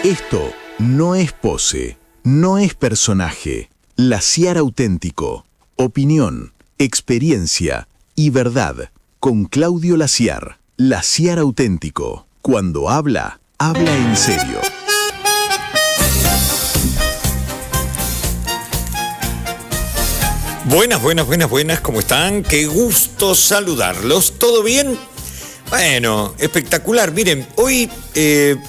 Esto no es pose, no es personaje. Laciar auténtico. Opinión, experiencia y verdad. Con Claudio Laciar. Laciar auténtico. Cuando habla, habla en serio. Buenas, ¿cómo están? Qué gusto saludarlos. ¿Todo bien? Bueno, espectacular. Miren, hoy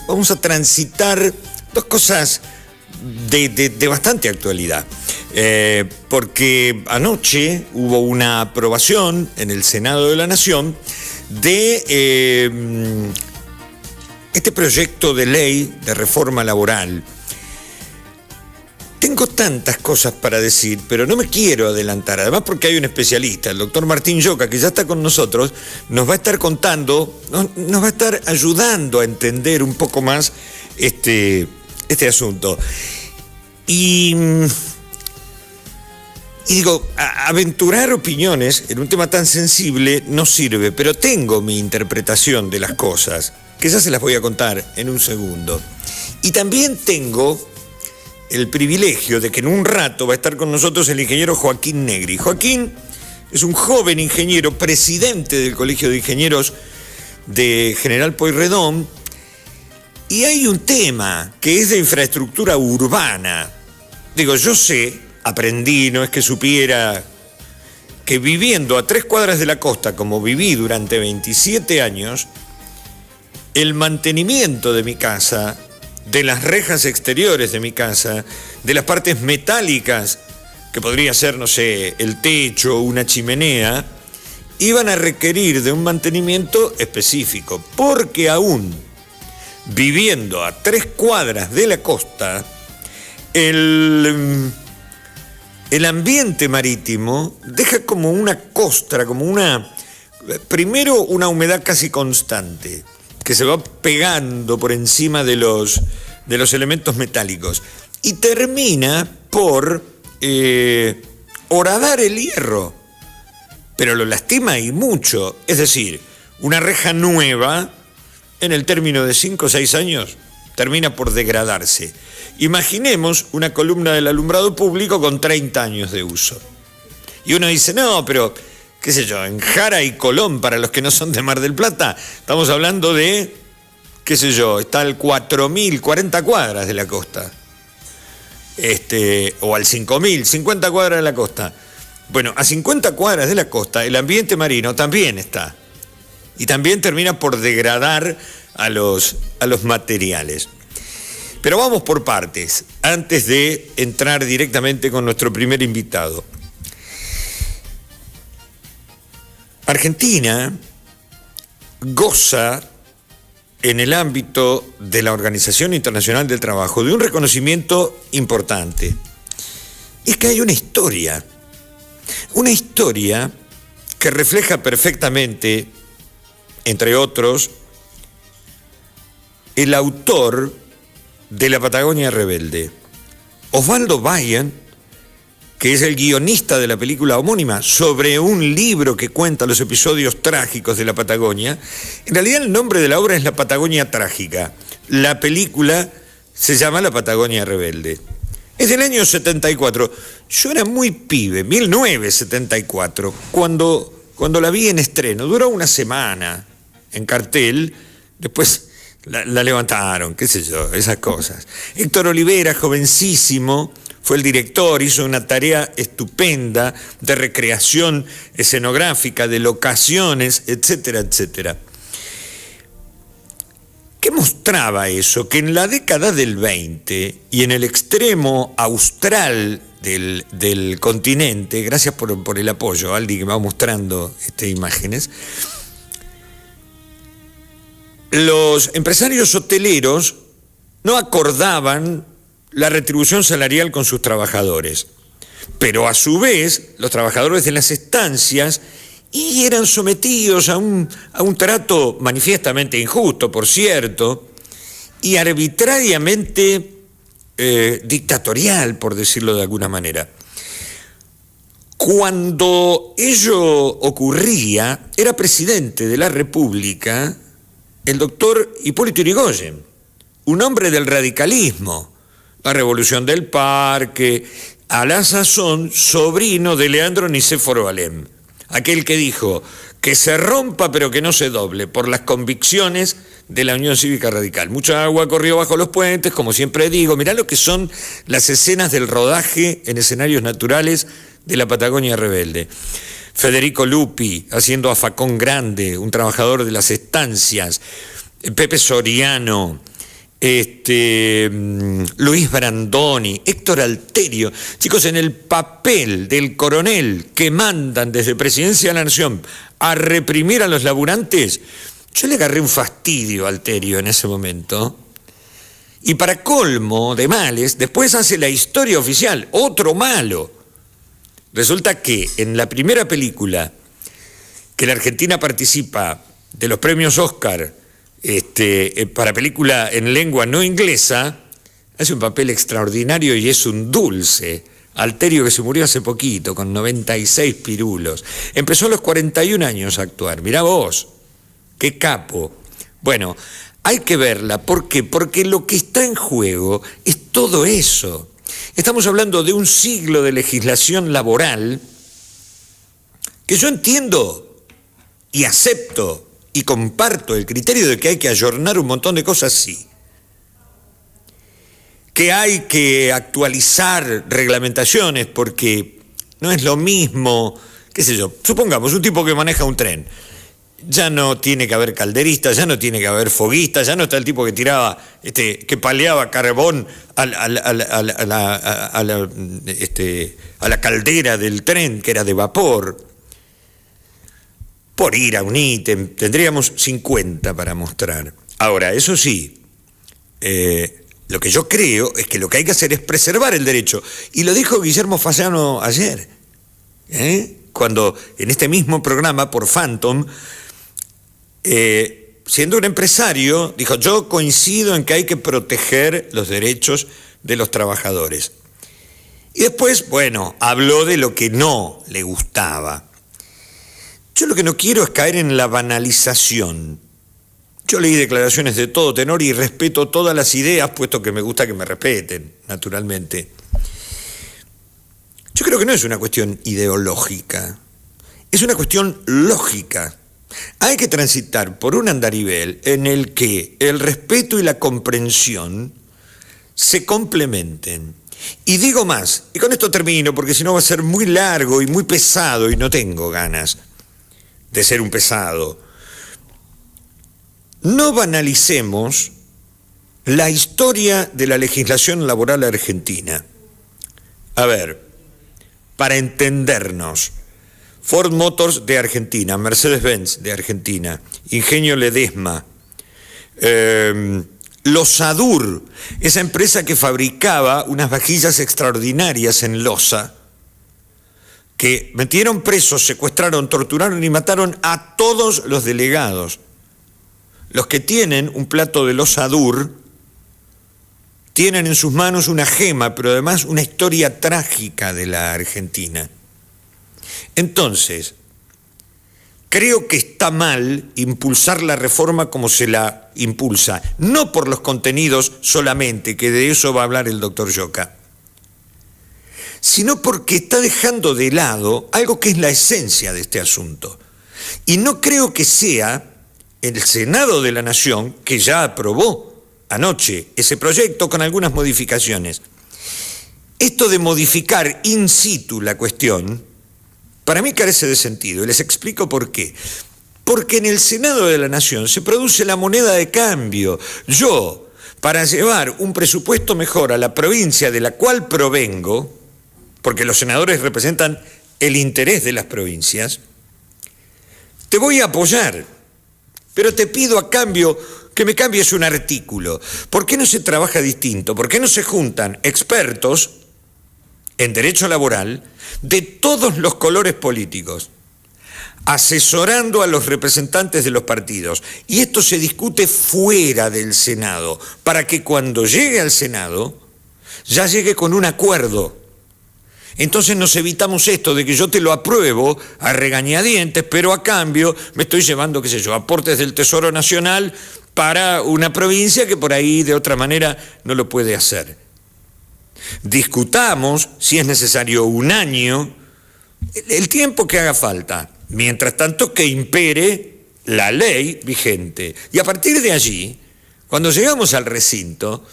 vamos a transitar dos cosas de bastante actualidad. Porque anoche hubo una aprobación en el Senado de la Nación de este proyecto de ley de reforma laboral. Tengo tantas cosas para decir, pero no me quiero adelantar, además porque hay un especialista, el doctor Martín Yoca, que ya está con nosotros, nos va a estar contando, nos va a estar ayudando a entender un poco más este asunto. Y digo, aventurar opiniones en un tema tan sensible no sirve, pero tengo mi interpretación de las cosas, que ya se las voy a contar en un segundo. Y también tengo el privilegio de que en un rato va a estar con nosotros el ingeniero Joaquín Negri. Joaquín es un joven ingeniero, presidente del Colegio de Ingenieros de General Pueyrredón, y hay un tema que es de infraestructura urbana. Digo, yo sé, aprendí, no es que supiera, que viviendo a 3 cuadras de la costa, como viví durante 27 años, el mantenimiento de mi casa, de las rejas exteriores de mi casa, de las partes metálicas, que podría ser, no sé, el techo, una chimenea, iban a requerir de un mantenimiento específico, porque aún viviendo a 3 cuadras de la costa, el ambiente marítimo deja como una costra, primero una humedad casi constante, que se va pegando por encima de los elementos metálicos y termina por horadar el hierro, pero lo lastima y mucho. Es decir, una reja nueva, en el término de 5 o 6 años, termina por degradarse. Imaginemos una columna del alumbrado público con 30 años de uso. Y uno dice, no, pero qué sé yo, en Jara y Colón, para los que no son de Mar del Plata, estamos hablando de, qué sé yo, está al 4.000, 40 cuadras de la costa. O al 5.000, 50 cuadras de la costa. Bueno, a 50 cuadras de la costa, el ambiente marino también está. Y también termina por degradar a los materiales. Pero vamos por partes, antes de entrar directamente con nuestro primer invitado. Argentina goza en el ámbito de la Organización Internacional del Trabajo de un reconocimiento importante. Es que hay una historia que refleja perfectamente, entre otros, el autor de La Patagonia Rebelde, Osvaldo Bayen, que es el guionista de la película homónima sobre un libro que cuenta los episodios trágicos de la Patagonia. En realidad el nombre de la obra es La Patagonia Trágica. La película se llama La Patagonia Rebelde. Es del año 74. Yo era muy pibe, 1974, cuando la vi en estreno. Duró una semana en cartel, después la levantaron, qué sé yo, esas cosas. Héctor Olivera, jovencísimo, fue el director, hizo una tarea estupenda de recreación escenográfica, de locaciones, etcétera, etcétera. ¿Qué mostraba eso? Que en la década del 20 y en el extremo austral del continente, gracias por el apoyo, Aldi, que me va mostrando imágenes, los empresarios hoteleros no acordaban la retribución salarial con sus trabajadores, pero a su vez los trabajadores de las estancias eran sometidos a un trato manifiestamente injusto, por cierto, y arbitrariamente dictatorial, por decirlo de alguna manera. Cuando ello ocurría, era presidente de la República el doctor Hipólito Yrigoyen, un hombre del radicalismo, la Revolución del Parque, a la sazón sobrino de Leandro Nicéforo Alem, aquel que dijo que se rompa pero que no se doble por las convicciones de la Unión Cívica Radical. Mucha agua corrió bajo los puentes, como siempre digo. Mirá lo que son las escenas del rodaje en escenarios naturales de la Patagonia Rebelde. Federico Lupi haciendo a Facón Grande, un trabajador de las estancias, Pepe Soriano, Luis Brandoni, Héctor Alterio, chicos, en el papel del coronel que mandan desde Presidencia de la Nación a reprimir a los laburantes, yo le agarré un fastidio a Alterio en ese momento. Y para colmo de males, después hace la historia oficial, otro malo. Resulta que en la primera película que la Argentina participa de los premios Oscar para película en lengua no inglesa, hace un papel extraordinario y es un dulce. Alterio, que se murió hace poquito, con 96 pirulos. Empezó a los 41 años a actuar. Mirá vos, qué capo. Bueno, hay que verla. ¿Por qué? Porque lo que está en juego es todo eso. Estamos hablando de un siglo de legislación laboral que yo entiendo y acepto y comparto el criterio de que hay que ayornar un montón de cosas, sí. Que hay que actualizar reglamentaciones porque no es lo mismo, qué sé yo, supongamos un tipo que maneja un tren. Ya no tiene que haber calderistas, ya no tiene que haber foguistas, ya no está el tipo que tiraba, que paleaba carbón a la caldera del tren, que era de vapor. Por ir a un ítem, tendríamos 50 para mostrar. Ahora, eso sí, lo que yo creo es que lo que hay que hacer es preservar el derecho. Y lo dijo Guillermo Fassano ayer, cuando en este mismo programa por Phantom, siendo un empresario, dijo: yo coincido en que hay que proteger los derechos de los trabajadores. Y después, bueno, habló de lo que no le gustaba. Yo lo que no quiero es caer en la banalización. Yo leí declaraciones de todo tenor y respeto todas las ideas, puesto que me gusta que me respeten, naturalmente. Yo creo que no es una cuestión ideológica, es una cuestión lógica. Hay que transitar por un andarivel en el que el respeto y la comprensión se complementen. Y digo más, y con esto termino, porque si no va a ser muy largo y muy pesado, y no tengo ganas de ser un pesado. No banalicemos la historia de la legislación laboral argentina. A ver, para entendernos, Ford Motors de Argentina, Mercedes-Benz de Argentina, Ingenio Ledesma, Losadur, esa empresa que fabricaba unas vajillas extraordinarias en losa, que metieron presos, secuestraron, torturaron y mataron a todos los delegados. Los que tienen un plato de Losadur tienen en sus manos una gema, pero además una historia trágica de la Argentina. Entonces, creo que está mal impulsar la reforma como se la impulsa, no por los contenidos solamente, que de eso va a hablar el doctor Lloca, sino porque está dejando de lado algo que es la esencia de este asunto. Y no creo que sea el Senado de la Nación, que ya aprobó anoche ese proyecto con algunas modificaciones. Esto de modificar in situ la cuestión, para mí carece de sentido, y les explico por qué. Porque en el Senado de la Nación se produce la moneda de cambio. Yo, para llevar un presupuesto mejor a la provincia de la cual provengo, porque los senadores representan el interés de las provincias, te voy a apoyar, pero te pido a cambio que me cambies un artículo. ¿Por qué no se trabaja distinto? ¿Por qué no se juntan expertos en derecho laboral de todos los colores políticos, asesorando a los representantes de los partidos? Y esto se discute fuera del Senado, para que cuando llegue al Senado, ya llegue con un acuerdo. Entonces nos evitamos esto de que yo te lo apruebo a regañadientes, pero a cambio me estoy llevando, qué sé yo, aportes del Tesoro Nacional para una provincia que por ahí de otra manera no lo puede hacer. Discutamos, si es necesario, un año, el tiempo que haga falta, mientras tanto que impere la ley vigente. Y a partir de allí, cuando llegamos al recinto,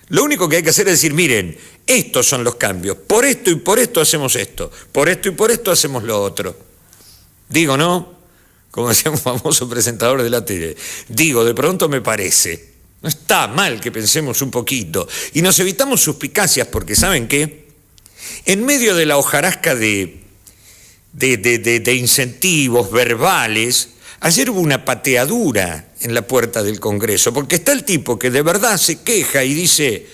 lo único que hay que hacer es decir, miren, estos son los cambios, por esto y por esto hacemos esto, por esto y por esto hacemos lo otro. Digo, ¿no? Como decía un famoso presentador de la tele, digo, de pronto me parece, no está mal que pensemos un poquito y nos evitamos suspicacias porque, ¿saben qué? En medio de la hojarasca de incentivos verbales, ayer hubo una pateadura en la puerta del Congreso, porque está el tipo que de verdad se queja y dice,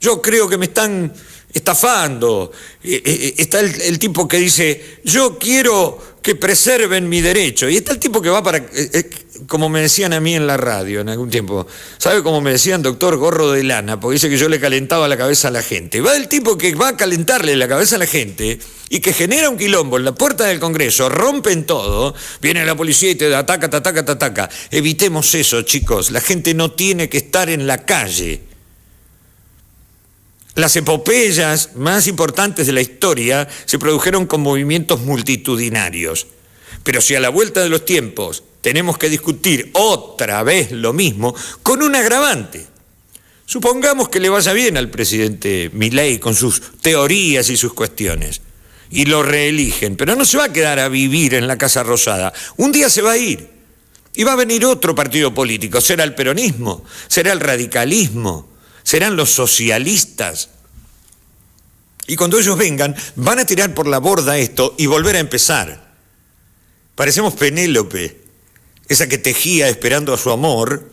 yo creo que me están estafando. Está el tipo que dice, yo quiero que preserven mi derecho. Y está el tipo que va para, como me decían a mí en la radio en algún tiempo, ¿sabe cómo me decían? Doctor gorro de lana, porque dice que yo le calentaba la cabeza a la gente. Va el tipo que va a calentarle la cabeza a la gente y que genera un quilombo en la puerta del Congreso, rompen todo, viene la policía y te ataca, te ataca, te ataca. Evitemos eso, chicos, la gente no tiene que estar en la calle. Las epopeyas más importantes de la historia se produjeron con movimientos multitudinarios. Pero si a la vuelta de los tiempos tenemos que discutir otra vez lo mismo, con un agravante. Supongamos que le vaya bien al presidente Milei con sus teorías y sus cuestiones, y lo reeligen, pero no se va a quedar a vivir en la Casa Rosada. Un día se va a ir, y va a venir otro partido político. Será el peronismo, será el radicalismo, serán los socialistas. Y cuando ellos vengan, van a tirar por la borda esto y volver a empezar. Parecemos Penélope, esa que tejía esperando a su amor,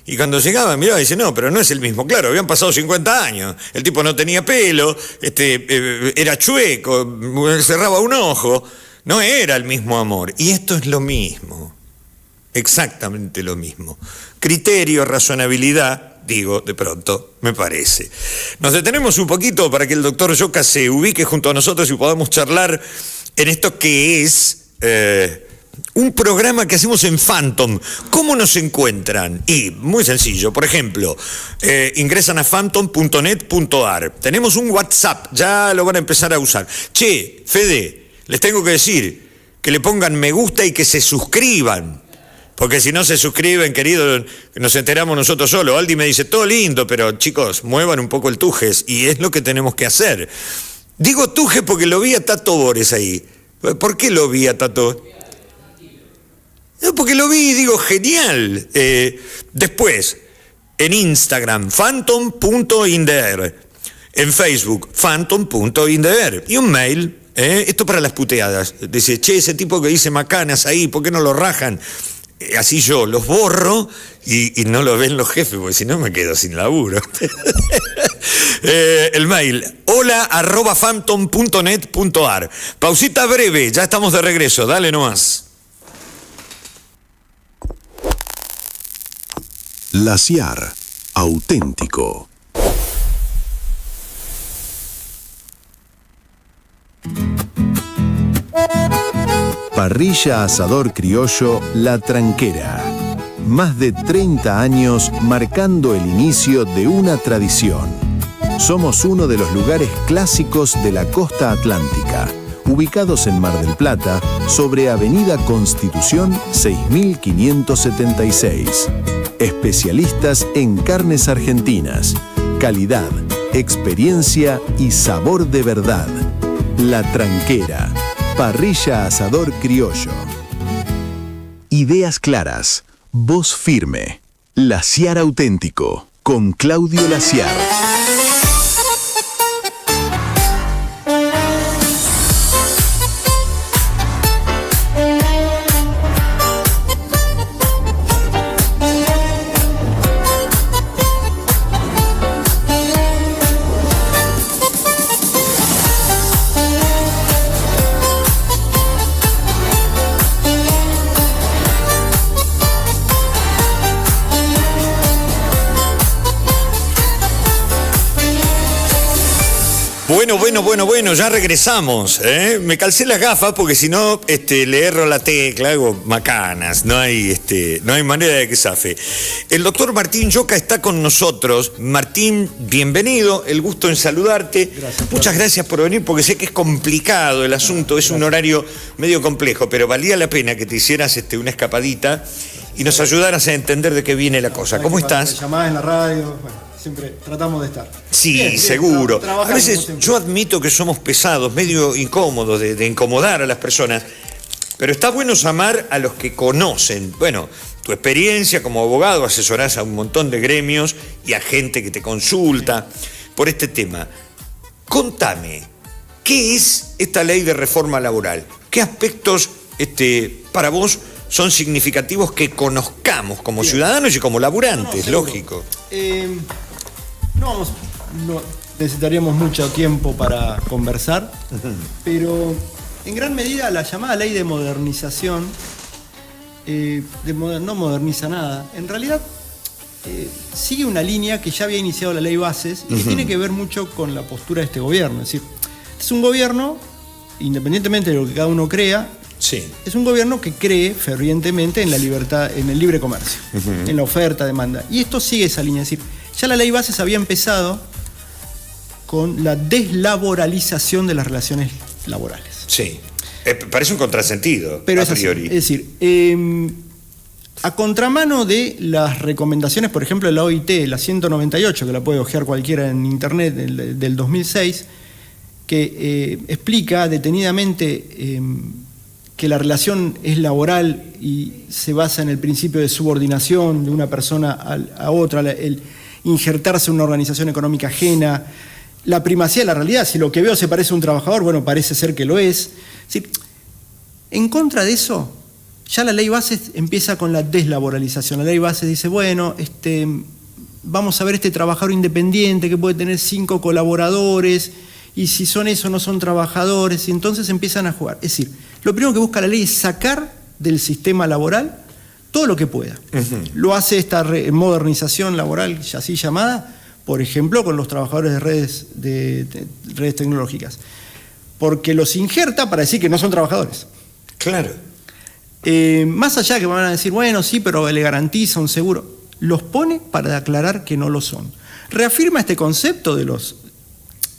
y cuando llegaba miraba y dice, no, pero no es el mismo. Claro, habían pasado 50 años, el tipo no tenía pelo, era chueco, cerraba un ojo, no era el mismo amor. Y esto es lo mismo, exactamente lo mismo. Criterio, razonabilidad, digo, de pronto, me parece. Nos detenemos un poquito para que el doctor Lloca se ubique junto a nosotros y podamos charlar en esto que es un programa que hacemos en Phantom. ¿Cómo nos encuentran? Y muy sencillo, por ejemplo, ingresan a phantom.net.ar. Tenemos un WhatsApp, ya lo van a empezar a usar. Che, Fede, les tengo que decir que le pongan me gusta y que se suscriban. Porque si no se suscriben, querido, nos enteramos nosotros solos. Aldi me dice, todo lindo, pero chicos, muevan un poco el tujes. Y es lo que tenemos que hacer. Digo tuje porque lo vi a Tato Bores ahí. ¿Por qué lo vi a Tato? No, porque lo vi y digo, genial. Después, en Instagram, phantom.inder. En Facebook, phantom.inder. Y un mail, esto para las puteadas. Dice, che, ese tipo que dice macanas ahí, ¿por qué no lo rajan? Así yo los borro y no lo ven los jefes, porque si no me quedo sin laburo. El mail, hola@phantom.net.ar. Pausita breve, ya estamos de regreso, dale nomás. La Ciar, auténtico. Parrilla Asador Criollo La Tranquera. Más de 30 años marcando el inicio de una tradición. Somos uno de los lugares clásicos de la costa atlántica, ubicados en Mar del Plata, sobre Avenida Constitución 6576. Especialistas en carnes argentinas, calidad, experiencia y sabor de verdad. La Tranquera. Parrilla Asador Criollo. Ideas claras, voz firme. La Ciar auténtico, con Claudio La Ciar. Bueno, ya regresamos. Me calcé las gafas porque si no le erro la tecla, hago macanas, no hay manera de que zafe. El doctor Martín Yoca está con nosotros. Martín, bienvenido, el gusto en saludarte. Gracias, muchas gracias por venir porque sé que es complicado el asunto, es un horario medio complejo, pero valía la pena que te hicieras una escapadita y nos ayudaras a entender de qué viene la cosa. ¿Cómo estás? Llamadas en la radio, siempre tratamos de estar. Sí, bien, seguro. A veces siempre. yo admito que somos pesados, medio incómodos de incomodar a las personas, pero está bueno llamar a los que conocen. Bueno, tu experiencia como abogado, asesorás a un montón de gremios y a gente que te consulta por este tema. Contame, ¿qué es esta ley de reforma laboral? ¿Qué aspectos para vos son significativos que conozcamos como ciudadanos y como laburantes? Lógico. No necesitaríamos mucho tiempo para conversar, pero en gran medida la llamada ley de modernización no moderniza nada. En realidad sigue una línea que ya había iniciado la ley Bases y que tiene que ver mucho con la postura de este gobierno. Es decir, es un gobierno, independientemente de lo que cada uno crea, sí, es un gobierno que cree fervientemente en la libertad, en el libre comercio, en la oferta, demanda. Y esto sigue esa línea. Es decir, ya la ley Bases había empezado con la deslaboralización de las relaciones laborales. Sí. Parece un contrasentido, pero a priori. Es decir, a contramano de las recomendaciones, por ejemplo, de la OIT, la 198, que la puede hojear cualquiera en internet, del 2006, que explica detenidamente que la relación es laboral y se basa en el principio de subordinación de una persona a otra, el injertarse en una organización económica ajena, la primacía de la realidad. Si lo que veo se parece a un trabajador, bueno, parece ser que lo es. Es decir, en contra de eso, ya la ley Bases empieza con la deslaboralización. La ley Bases dice, bueno, vamos a ver este trabajador independiente que puede tener 5 colaboradores, y si son eso no son trabajadores, y entonces empiezan a jugar. Es decir, lo primero que busca la ley es sacar del sistema laboral todo lo que pueda. Lo hace esta modernización laboral, así llamada, por ejemplo, con los trabajadores de redes tecnológicas. Porque los injerta para decir que no son trabajadores. Claro. Más allá que van a decir, bueno, sí, pero le garantiza un seguro, los pone para aclarar que no lo son. Reafirma este concepto de los...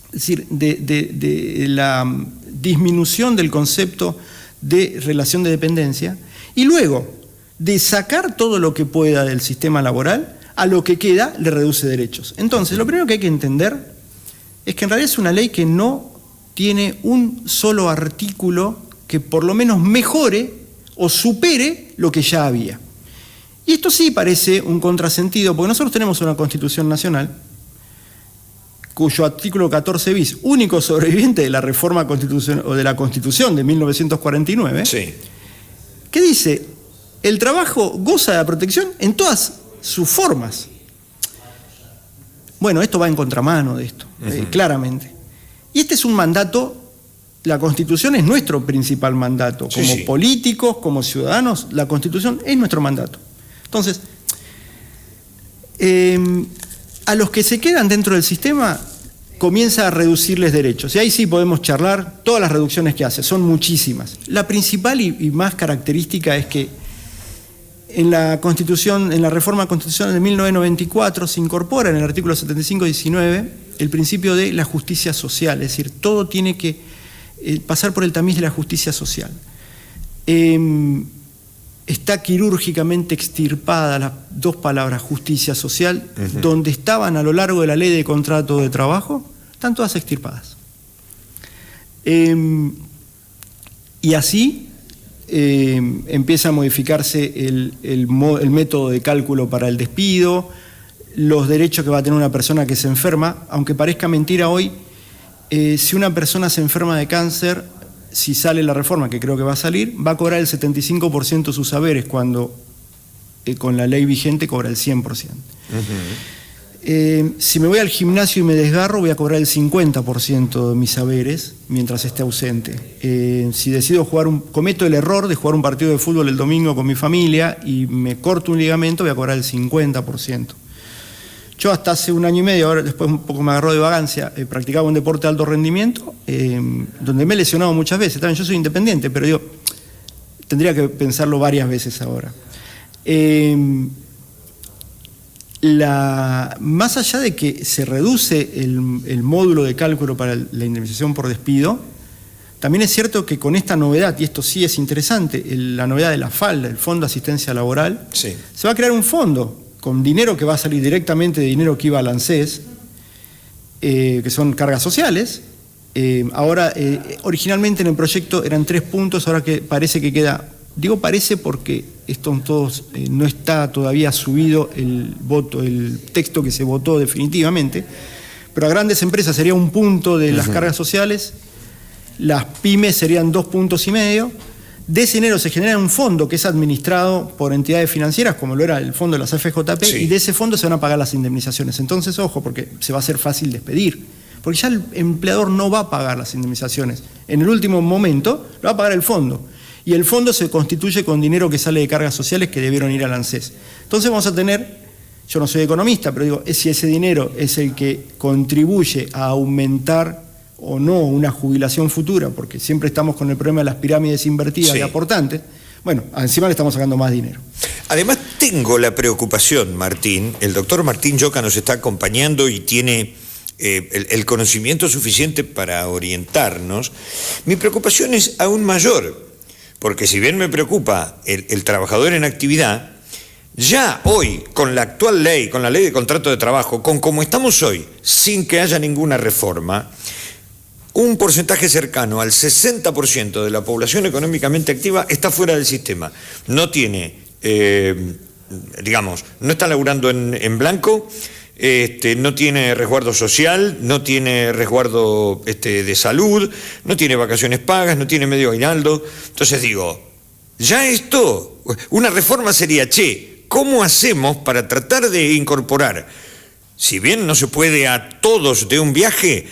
Es decir, de la disminución del concepto de relación de dependencia, y luego de sacar todo lo que pueda del sistema laboral, a lo que queda le reduce derechos. Entonces, lo primero que hay que entender es que en realidad es una ley que no tiene un solo artículo que por lo menos mejore o supere lo que ya había. Y esto sí parece un contrasentido, porque nosotros tenemos una Constitución Nacional cuyo artículo 14 bis, único sobreviviente de la reforma constitucional o de la Constitución de 1949, sí, que dice, el trabajo goza de la protección en todas sus formas. Bueno, esto va en contramano de esto, claramente. Y este es un mandato, la Constitución es nuestro principal mandato, como políticos, como ciudadanos, la Constitución es nuestro mandato. Entonces, a los que se quedan dentro del sistema comienza a reducirles derechos. Y ahí sí podemos charlar todas las reducciones que hace, son muchísimas. La principal y más característica es que en la Constitución, en la reforma constitucional de 1994 se incorpora en el artículo 75-19 el principio de la justicia social, es decir, todo tiene que pasar por el tamiz de la justicia social. Está quirúrgicamente extirpada las dos palabras justicia social, donde estaban a lo largo de la ley de contrato de trabajo, están todas extirpadas. Y así empieza a modificarse el método de cálculo para el despido, los derechos que va a tener una persona que se enferma, aunque parezca mentira hoy, si una persona se enferma de cáncer, si sale la reforma, que creo que va a salir, va a cobrar el 75% de sus saberes, cuando con la ley vigente cobra el 100%. Si me voy al gimnasio y me desgarro, voy a cobrar el 50% de mis saberes mientras esté ausente. Si decido cometo el error de jugar un partido de fútbol el domingo con mi familia y me corto un ligamento, voy a cobrar el 50%. Yo hasta hace 1 año y medio, ahora después un poco me agarró de vagancia, practicaba un deporte de alto rendimiento, donde me he lesionado muchas veces. También yo soy independiente, pero digo, tendría que pensarlo varias veces ahora. Más allá de que se reduce el módulo de cálculo para la indemnización por despido, también es cierto que con esta novedad, y esto sí es interesante, la novedad de la FAL, el Fondo de Asistencia Laboral, sí, se va a crear un fondo con dinero que va a salir directamente de dinero que iba al ANSES, que son cargas sociales. Ahora, originalmente en el proyecto eran 3 puntos, ahora que parece que queda, digo parece porque no está todavía subido el texto que se votó definitivamente, pero a grandes empresas sería 1 punto de las cargas sociales, las pymes serían 2,5 puntos. De ese dinero se genera un fondo que es administrado por entidades financieras, como lo era el fondo de las AFJP, sí, y de ese fondo se van a pagar las indemnizaciones. Entonces, ojo, porque se va a hacer fácil despedir, porque ya el empleador no va a pagar las indemnizaciones. En el último momento lo va a pagar el fondo, y el fondo se constituye con dinero que sale de cargas sociales que debieron ir al ANSES. Entonces vamos a tener, yo no soy economista, pero digo, si ese dinero es el que contribuye a aumentar o no una jubilación futura, porque siempre estamos con el problema de las pirámides invertidas, sí, de aportantes, bueno, encima le estamos sacando más dinero. Además tengo la preocupación, Martín, el doctor Martín Lloca nos está acompañando y tiene el conocimiento suficiente para orientarnos. Mi preocupación es aún mayor, porque si bien me preocupa el trabajador en actividad, ya hoy, con la actual ley, con la ley de contrato de trabajo, con como estamos hoy, sin que haya ninguna reforma, un porcentaje cercano al 60% de la población económicamente activa está fuera del sistema. No tiene, no está laburando en blanco, no tiene resguardo social, no tiene resguardo de salud, no tiene vacaciones pagas, no tiene medio aguinaldo. Entonces digo, ya esto, una reforma sería, ¿cómo hacemos para tratar de incorporar, si bien no se puede a todos de un viaje,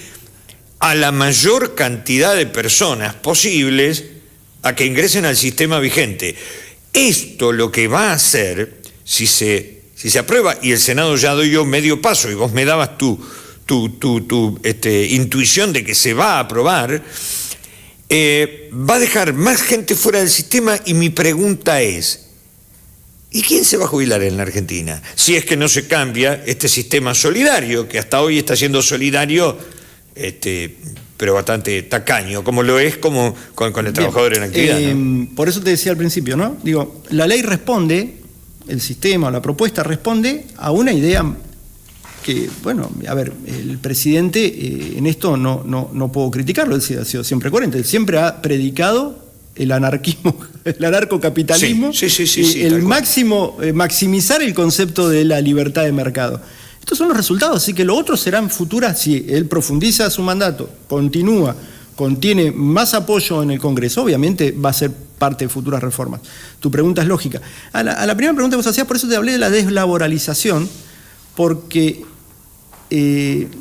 a la mayor cantidad de personas posibles a que ingresen al sistema vigente? Esto lo que va a hacer, si se aprueba, y el Senado ya doy yo medio paso, y vos me dabas tu intuición de que se va a aprobar, va a dejar más gente fuera del sistema, y mi pregunta es, ¿y quién se va a jubilar en la Argentina? Si es que no se cambia este sistema solidario, que hasta hoy está siendo solidario, pero bastante tacaño, como lo es como con el trabajador en actividad, ¿no? Por eso te decía al principio, ¿no? Digo, la ley responde, el sistema, la propuesta responde a una idea que, bueno, a ver, el presidente en esto no puedo criticarlo, él ha sido siempre coherente, él siempre ha predicado el anarquismo, el anarcocapitalismo, sí, el maximizar el concepto de la libertad de mercado. Estos son los resultados, así que lo otro serán futuras, si él profundiza su mandato, continúa, contiene más apoyo en el Congreso, obviamente va a ser parte de futuras reformas. Tu pregunta es lógica. A la primera pregunta que vos hacías, por eso te hablé de la deslaboralización, porque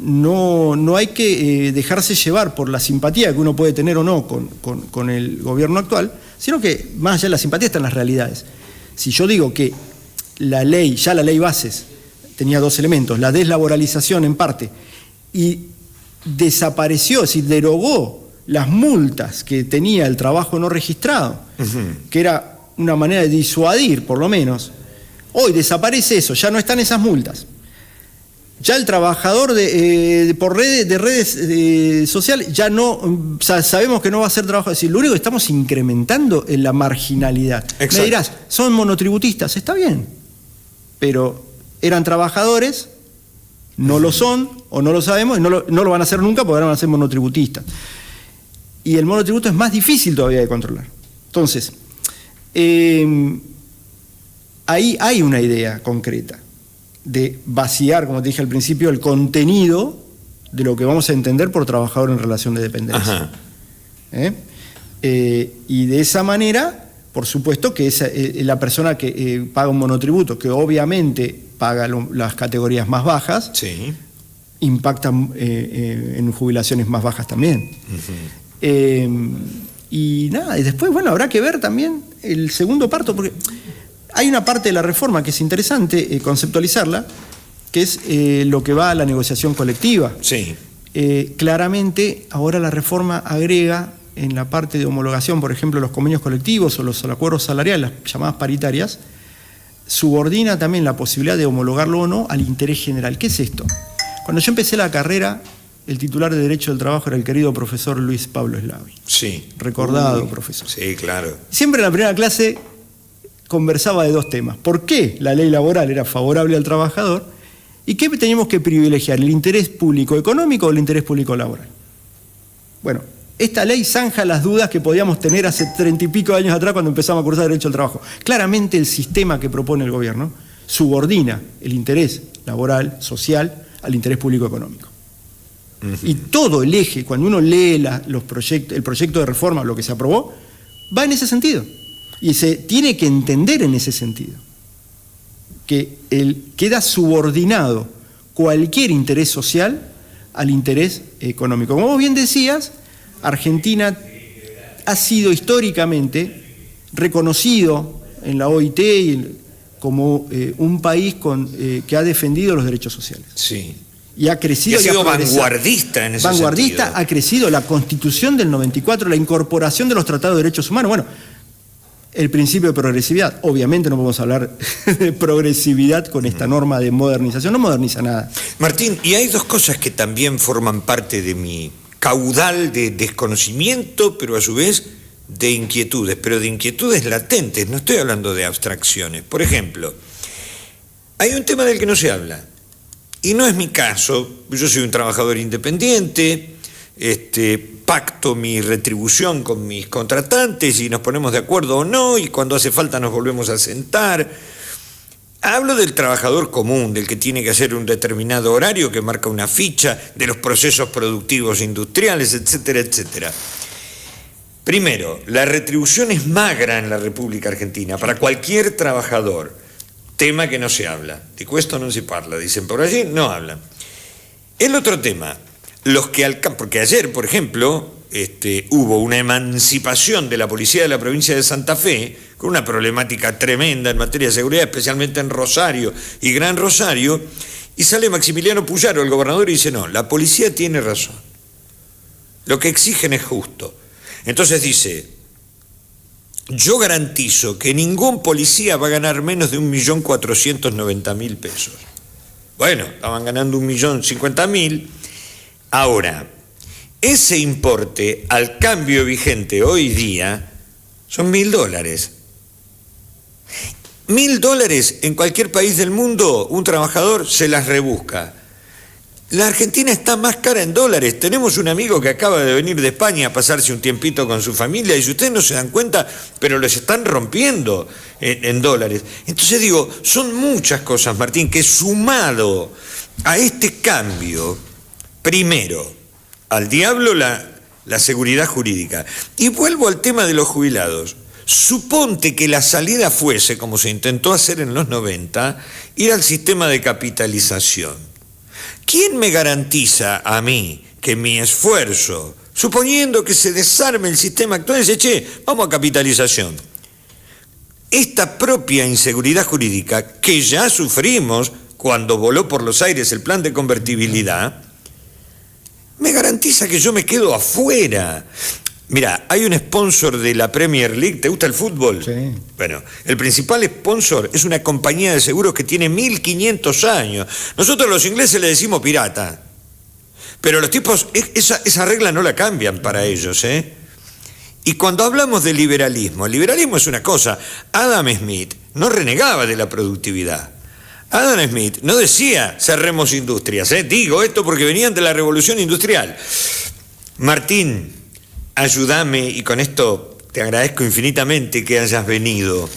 no hay que dejarse llevar por la simpatía que uno puede tener o no con el gobierno actual, sino que más allá de la simpatía están las realidades. Si yo digo que la ley bases, tenía 2 elementos, la deslaboralización en parte, y desapareció, es decir, derogó las multas que tenía el trabajo no registrado, que era una manera de disuadir, por lo menos. Hoy desaparece eso, ya no están esas multas. Ya el trabajador de redes sociales, ya no, sabemos que no va a ser trabajo. Es decir, lo único que estamos incrementando es la marginalidad. Exacto. Me dirás, son monotributistas, está bien, pero eran trabajadores, no lo son, o no lo sabemos, y no lo van a hacer nunca porque ahora van a ser monotributistas. Y el monotributo es más difícil todavía de controlar. Entonces, ahí hay una idea concreta de vaciar, como te dije al principio, el contenido de lo que vamos a entender por trabajador en relación de dependencia. Y de esa manera, por supuesto que la persona que paga un monotributo, que obviamente paga las categorías más bajas, sí, impacta en jubilaciones más bajas también. Y nada, y después, bueno, habrá que ver también el segundo parto, porque hay una parte de la reforma que es interesante conceptualizarla, que es lo que va a la negociación colectiva. Sí. Claramente, ahora la reforma agrega en la parte de homologación, por ejemplo, los convenios colectivos o los acuerdos salariales, las llamadas paritarias, subordina también la posibilidad de homologarlo o no al interés general. ¿Qué es esto? Cuando yo empecé la carrera, el titular de Derecho del Trabajo era el querido profesor Luis Pablo Slavi. Sí. Recordado profesor. Sí, claro. Siempre en la primera clase conversaba de dos temas. ¿Por qué la ley laboral era favorable al trabajador? ¿Y qué teníamos que privilegiar? ¿El interés público económico o el interés público laboral? Bueno, esta ley zanja las dudas que podíamos tener hace 30 y pico de años atrás cuando empezamos a cursar Derecho al Trabajo. Claramente el sistema que propone el gobierno subordina el interés laboral, social, al interés público económico. Y todo el eje, cuando uno lee el proyecto de reforma, lo que se aprobó, va en ese sentido. Y se tiene que entender en ese sentido que queda subordinado cualquier interés social al interés económico. Como vos bien decías, Argentina ha sido históricamente reconocido en la OIT como un país que ha defendido los derechos sociales. Sí. Y ha crecido. Y ha sido vanguardista en ese sentido. Vanguardista, ha crecido la Constitución del 94, la incorporación de los tratados de derechos humanos. Bueno, el principio de progresividad. Obviamente no podemos hablar de progresividad con esta norma de modernización. No moderniza nada. Martín, y hay dos cosas que también forman parte de mi caudal de desconocimiento, pero a su vez de inquietudes, pero de inquietudes latentes. No estoy hablando de abstracciones. Por ejemplo, hay un tema del que no se habla. Y no es mi caso, yo soy un trabajador independiente, pacto mi retribución con mis contratantes y nos ponemos de acuerdo o no, y cuando hace falta nos volvemos a sentar. Hablo del trabajador común, del que tiene que hacer un determinado horario que marca una ficha, de los procesos productivos industriales, etcétera, etcétera. Primero, la retribución es magra en la República Argentina para cualquier trabajador. Tema que no se habla. De esto no se parla, dicen por allí, no hablan. El otro tema, porque ayer, por ejemplo, hubo una emancipación de la policía de la provincia de Santa Fe, con una problemática tremenda en materia de seguridad, especialmente en Rosario y Gran Rosario, y sale Maximiliano Puyaro, el gobernador, y dice, no, la policía tiene razón. Lo que exigen es justo. Entonces dice, yo garantizo que ningún policía va a ganar menos de 1.490.000 pesos. Bueno, estaban ganando 1.050.000. Ahora, ese importe al cambio vigente hoy día son $1.000. $1.000 en cualquier país del mundo, un trabajador se las rebusca. La Argentina está más cara en dólares. Tenemos un amigo que acaba de venir de España a pasarse un tiempito con su familia y si ustedes no se dan cuenta, pero les están rompiendo en dólares. Entonces digo, son muchas cosas, Martín, que sumado a este cambio, primero, al diablo la seguridad jurídica. Y vuelvo al tema de los jubilados. Suponte que la salida fuese, como se intentó hacer en los 90, ir al sistema de capitalización. ¿Quién me garantiza a mí que mi esfuerzo, suponiendo que se desarme el sistema actual, dice, che, vamos a capitalización? Esta propia inseguridad jurídica que ya sufrimos cuando voló por los aires el plan de convertibilidad, me garantiza que yo me quedo afuera. Mira, hay un sponsor de la Premier League, ¿te gusta el fútbol? Sí. Bueno, el principal sponsor es una compañía de seguros que tiene 1500 años. Nosotros los ingleses le decimos pirata, pero los tipos esa regla no la cambian para ellos, ¿eh? Y cuando hablamos de liberalismo, el liberalismo es una cosa. Adam Smith no renegaba de la productividad. Adam Smith no decía cerremos industrias, ¿eh? Digo esto porque venían de la revolución industrial. Martín, ayúdame, y con esto te agradezco infinitamente que hayas venido,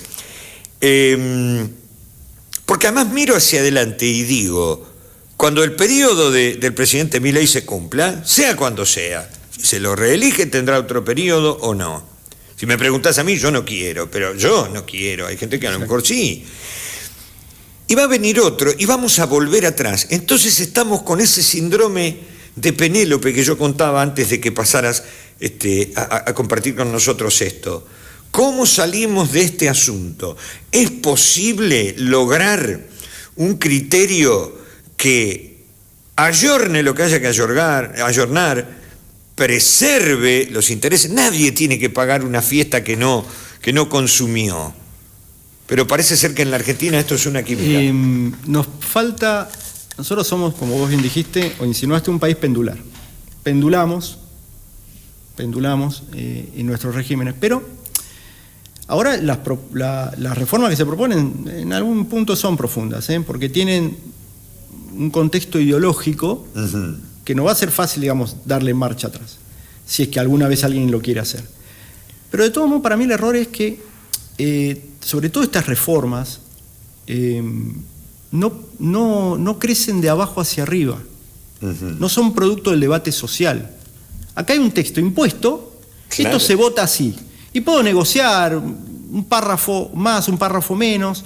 porque además miro hacia adelante y digo, cuando el periodo del presidente Milei se cumpla, sea cuando sea, si se lo reelige tendrá otro periodo o no. Si me preguntás a mí, yo no quiero, pero yo no quiero, hay gente que a lo mejor sí. Y va a venir otro y vamos a volver atrás. Entonces estamos con ese síndrome de Penélope que yo contaba antes de que pasaras a compartir con nosotros esto. ¿Cómo salimos de este asunto? ¿Es posible lograr un criterio que ayorne lo que haya que ayornar, preserve los intereses. Nadie tiene que pagar una fiesta que no consumió. Pero parece ser que en la Argentina esto es una química. Nos falta, nosotros somos, como vos bien dijiste o insinuaste, un país pendular. Pendulamos en nuestros regímenes, pero ahora las reformas que se proponen en algún punto son profundas, porque tienen un contexto ideológico que no va a ser fácil, digamos, darle marcha atrás, si es que alguna vez alguien lo quiere hacer. Pero de todo modo, para mí el error es que, sobre todo estas reformas, no crecen de abajo hacia arriba, no son producto del debate social. Acá hay un texto impuesto, claro. Esto se vota así, y puedo negociar un párrafo más, un párrafo menos,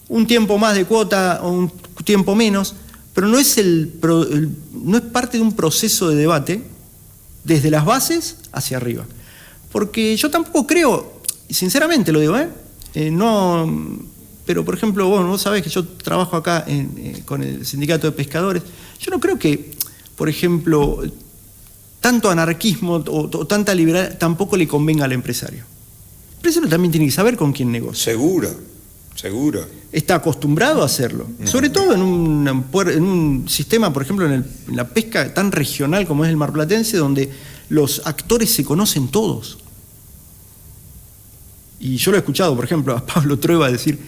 un tiempo más de cuota o un tiempo menos, pero no es parte de un proceso de debate desde las bases hacia arriba. Porque yo tampoco creo, sinceramente lo digo, pero por ejemplo, vos sabés que yo trabajo acá con el sindicato de pescadores. Yo no creo que, por ejemplo, tanto anarquismo o tanta libertad tampoco le convenga al empresario. El empresario también tiene que saber con quién negocia. Seguro. Está acostumbrado a hacerlo. Sobre todo en un sistema, por ejemplo, en la pesca tan regional como es el marplatense, donde los actores se conocen todos. Y yo lo he escuchado, por ejemplo, a Pablo Trueba decir,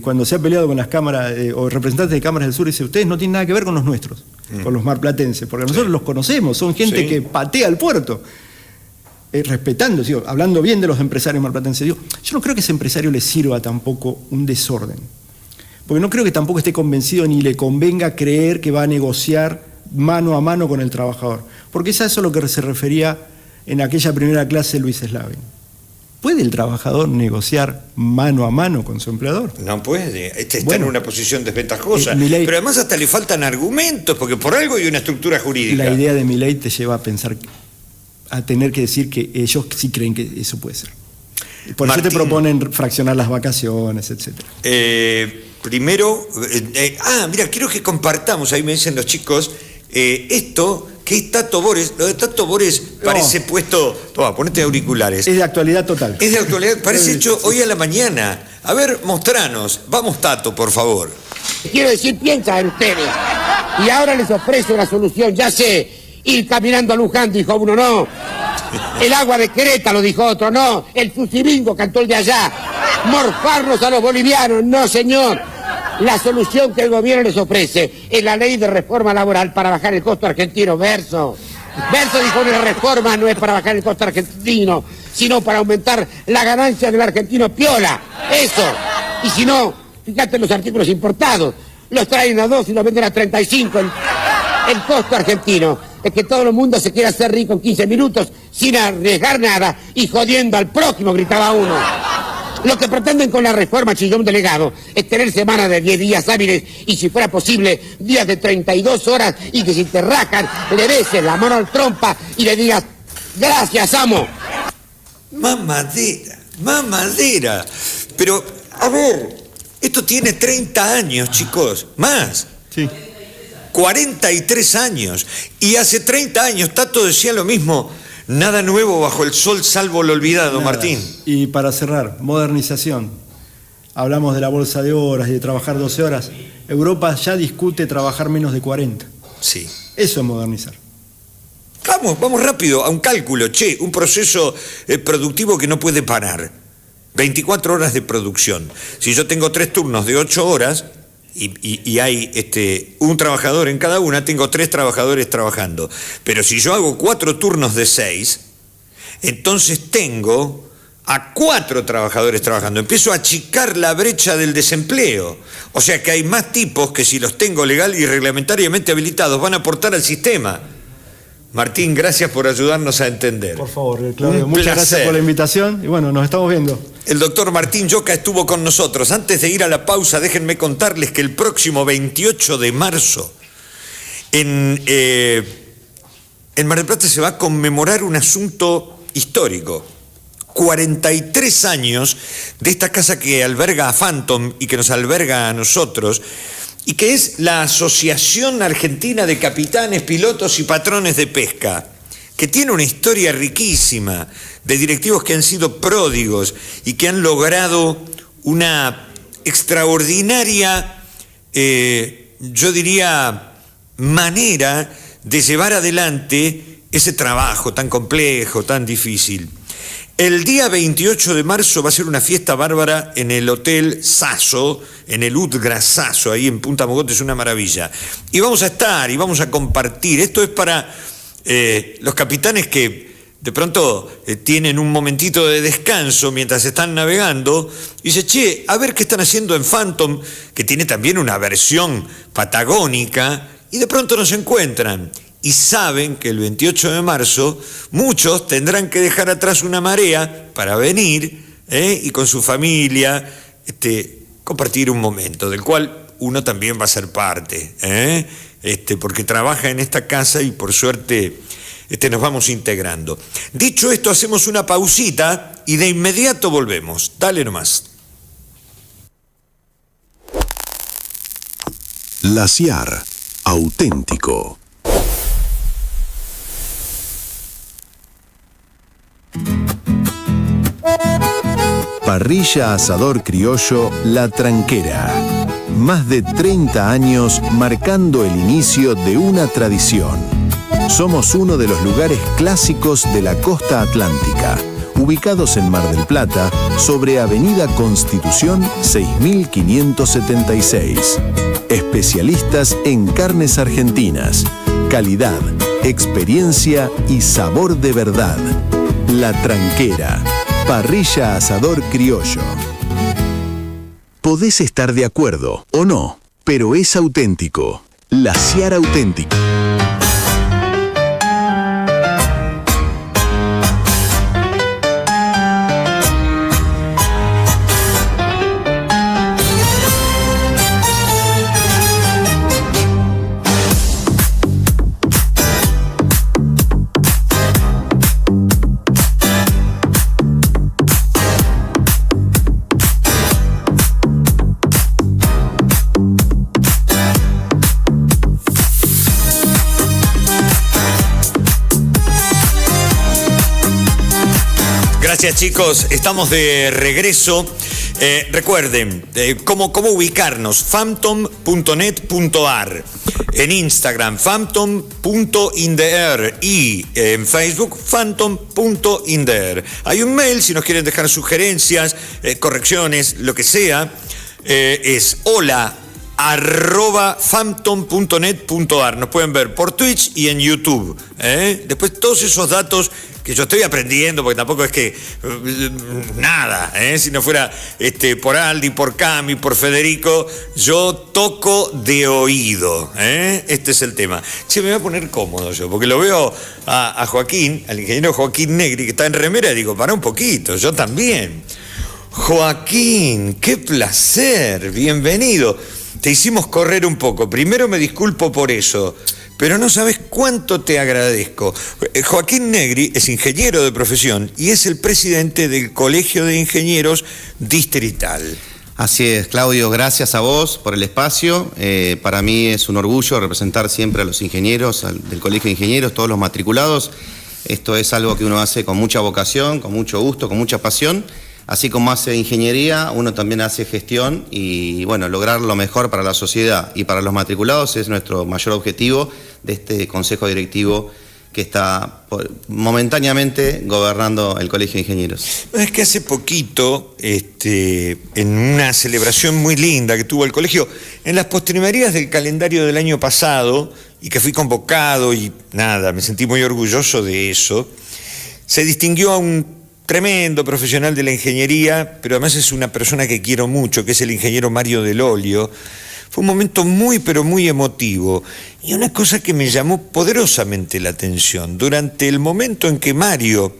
cuando se ha peleado con las cámaras o representantes de cámaras del sur, dice: ustedes no tienen nada que ver con los nuestros, con los marplatenses, porque nosotros los conocemos, son gente que patea el puerto. Respetando, hablando bien de los empresarios marplatenses, yo no creo que a ese empresario le sirva tampoco un desorden, porque no creo que tampoco esté convencido ni le convenga creer que va a negociar mano a mano con el trabajador, porque es a eso lo que se refería en aquella primera clase Luis Slavin. ¿Puede el trabajador negociar mano a mano con su empleador? No puede, está en una posición desventajosa, pero además hasta le faltan argumentos, porque por algo hay una estructura jurídica. La idea de mi ley te lleva a pensar, a tener que decir que ellos sí creen que eso puede ser. Por Martín, eso te proponen fraccionar las vacaciones, etc. Primero, mira, quiero que compartamos, ahí me dicen los chicos, esto que es Tato Bores. Lo de Tato Bores parece puesto... Toma, ponete auriculares. Es de actualidad total. Es de actualidad, parece hecho hoy a la mañana. A ver, mostranos. Vamos, Tato, por favor. Quiero decir, piensan ustedes. Y ahora les ofrezco una solución, ya sé. Ir caminando a Luján, dijo uno, no. El agua de Querétaro, dijo otro, no. El Susibingo, cantó el de allá. Morfarnos a los bolivianos, no, señor. La solución que el gobierno les ofrece es la ley de reforma laboral para bajar el costo argentino. Verso dijo, la reforma no es para bajar el costo argentino, sino para aumentar la ganancia del argentino piola. Eso. Y si no, fíjate en los artículos importados. Los traen a 2 y los venden a 35. El costo argentino es que todo el mundo se quiera hacer rico en 15 minutos sin arriesgar nada y jodiendo al próximo, gritaba uno. Lo que pretenden con la reforma, Chillón delegado, es tener semanas de 10 días hábiles y, si fuera posible, días de 32 horas, y que si te rajan, le beses la mano al trompa y le digas: gracias, amo. Mamadera. Pero, a ver, esto tiene 30 años, chicos, más. Sí. 43 años. Y hace 30 años Tato decía lo mismo. Nada nuevo bajo el sol salvo lo olvidado, nada. Martín. Y para cerrar, modernización. Hablamos de la bolsa de horas y de trabajar 12 horas. Europa ya discute trabajar menos de 40. Sí. Eso es modernizar. Vamos rápido a un cálculo. Un proceso productivo que no puede parar. 24 horas de producción. Si yo tengo 3 turnos de 8 horas... Y hay un trabajador en cada una, tengo 3 trabajadores trabajando. Pero si yo hago 4 turnos de 6, entonces tengo a 4 trabajadores trabajando. Empiezo a achicar la brecha del desempleo. O sea que hay más tipos que, si los tengo legal y reglamentariamente habilitados, van a aportar al sistema. Martín, gracias por ayudarnos a entender. Por favor, Claudio, muchas gracias por la invitación y bueno, nos estamos viendo. El doctor Martín Yoca estuvo con nosotros. Antes de ir a la pausa, déjenme contarles que el próximo 28 de marzo en Mar del Plata se va a conmemorar un asunto histórico. 43 años de esta casa que alberga a Phantom y que nos alberga a nosotros, y que es la Asociación Argentina de Capitanes, Pilotos y Patrones de Pesca, que tiene una historia riquísima de directivos que han sido pródigos y que han logrado una extraordinaria, yo diría, manera de llevar adelante ese trabajo tan complejo, tan difícil. El día 28 de marzo va a ser una fiesta bárbara en el Hotel Sasso, en el Utgras Sasso, ahí en Punta Mogote, es una maravilla. Y vamos a estar y vamos a compartir. Esto es para los capitanes que de pronto tienen un momentito de descanso mientras están navegando y dice, che, a ver qué están haciendo en Phantom, que tiene también una versión patagónica, y de pronto nos encuentran. Y saben que el 28 de marzo muchos tendrán que dejar atrás una marea para venir y con su familia compartir un momento del cual uno también va a ser parte, porque trabaja en esta casa y por suerte nos vamos integrando. Dicho esto, hacemos una pausita y de inmediato volvemos. Dale nomás. La CIAR, auténtico. Parrilla Asador Criollo La Tranquera. Más de 30 años marcando el inicio de una tradición. Somos uno de los lugares clásicos de la costa atlántica, ubicados en Mar del Plata, sobre Avenida Constitución 6576. Especialistas en carnes argentinas, calidad, experiencia y sabor de verdad. La Tranquera. Parrilla Asador Criollo. Podés estar de acuerdo o no, pero es auténtico. La CIAR auténtico. Gracias, chicos, estamos de regreso. Recuerden, cómo ubicarnos, phantom.net.ar, en Instagram, phantom.indeer y en Facebook, phantom.indeer. Hay un mail, si nos quieren dejar sugerencias, correcciones, lo que sea, es hola@phantom.net.ar. Nos pueden ver por Twitch y en YouTube. Después todos esos datos que yo estoy aprendiendo, porque tampoco es que nada, si no fuera por Aldi, por Cami, por Federico, yo toco de oído. Este es el tema. Che, me voy a poner cómodo yo, porque lo veo a Joaquín, al ingeniero Joaquín Negri, que está en remera, y digo, para un poquito, yo también. Joaquín, qué placer, bienvenido. Te hicimos correr un poco. Primero me disculpo por eso, pero no sabes cuánto te agradezco. Joaquín Negri es ingeniero de profesión y es el presidente del Colegio de Ingenieros Distrital. Así es, Claudio, gracias a vos por el espacio. Para mí es un orgullo representar siempre a los ingenieros, del Colegio de Ingenieros, todos los matriculados. Esto es algo que uno hace con mucha vocación, con mucho gusto, con mucha pasión. Así como hace ingeniería, uno también hace gestión y, bueno, lograr lo mejor para la sociedad y para los matriculados es nuestro mayor objetivo de este Consejo Directivo que está momentáneamente gobernando el Colegio de Ingenieros. Es que hace poquito, en una celebración muy linda que tuvo el colegio, en las postrimerías del calendario del año pasado, y que fui convocado y nada, me sentí muy orgulloso de eso, se distinguió a un tremendo profesional de la ingeniería, pero además es una persona que quiero mucho, que es el ingeniero Mario Del Olio. Fue un momento muy, pero muy emotivo. Y una cosa que me llamó poderosamente la atención, durante el momento en que Mario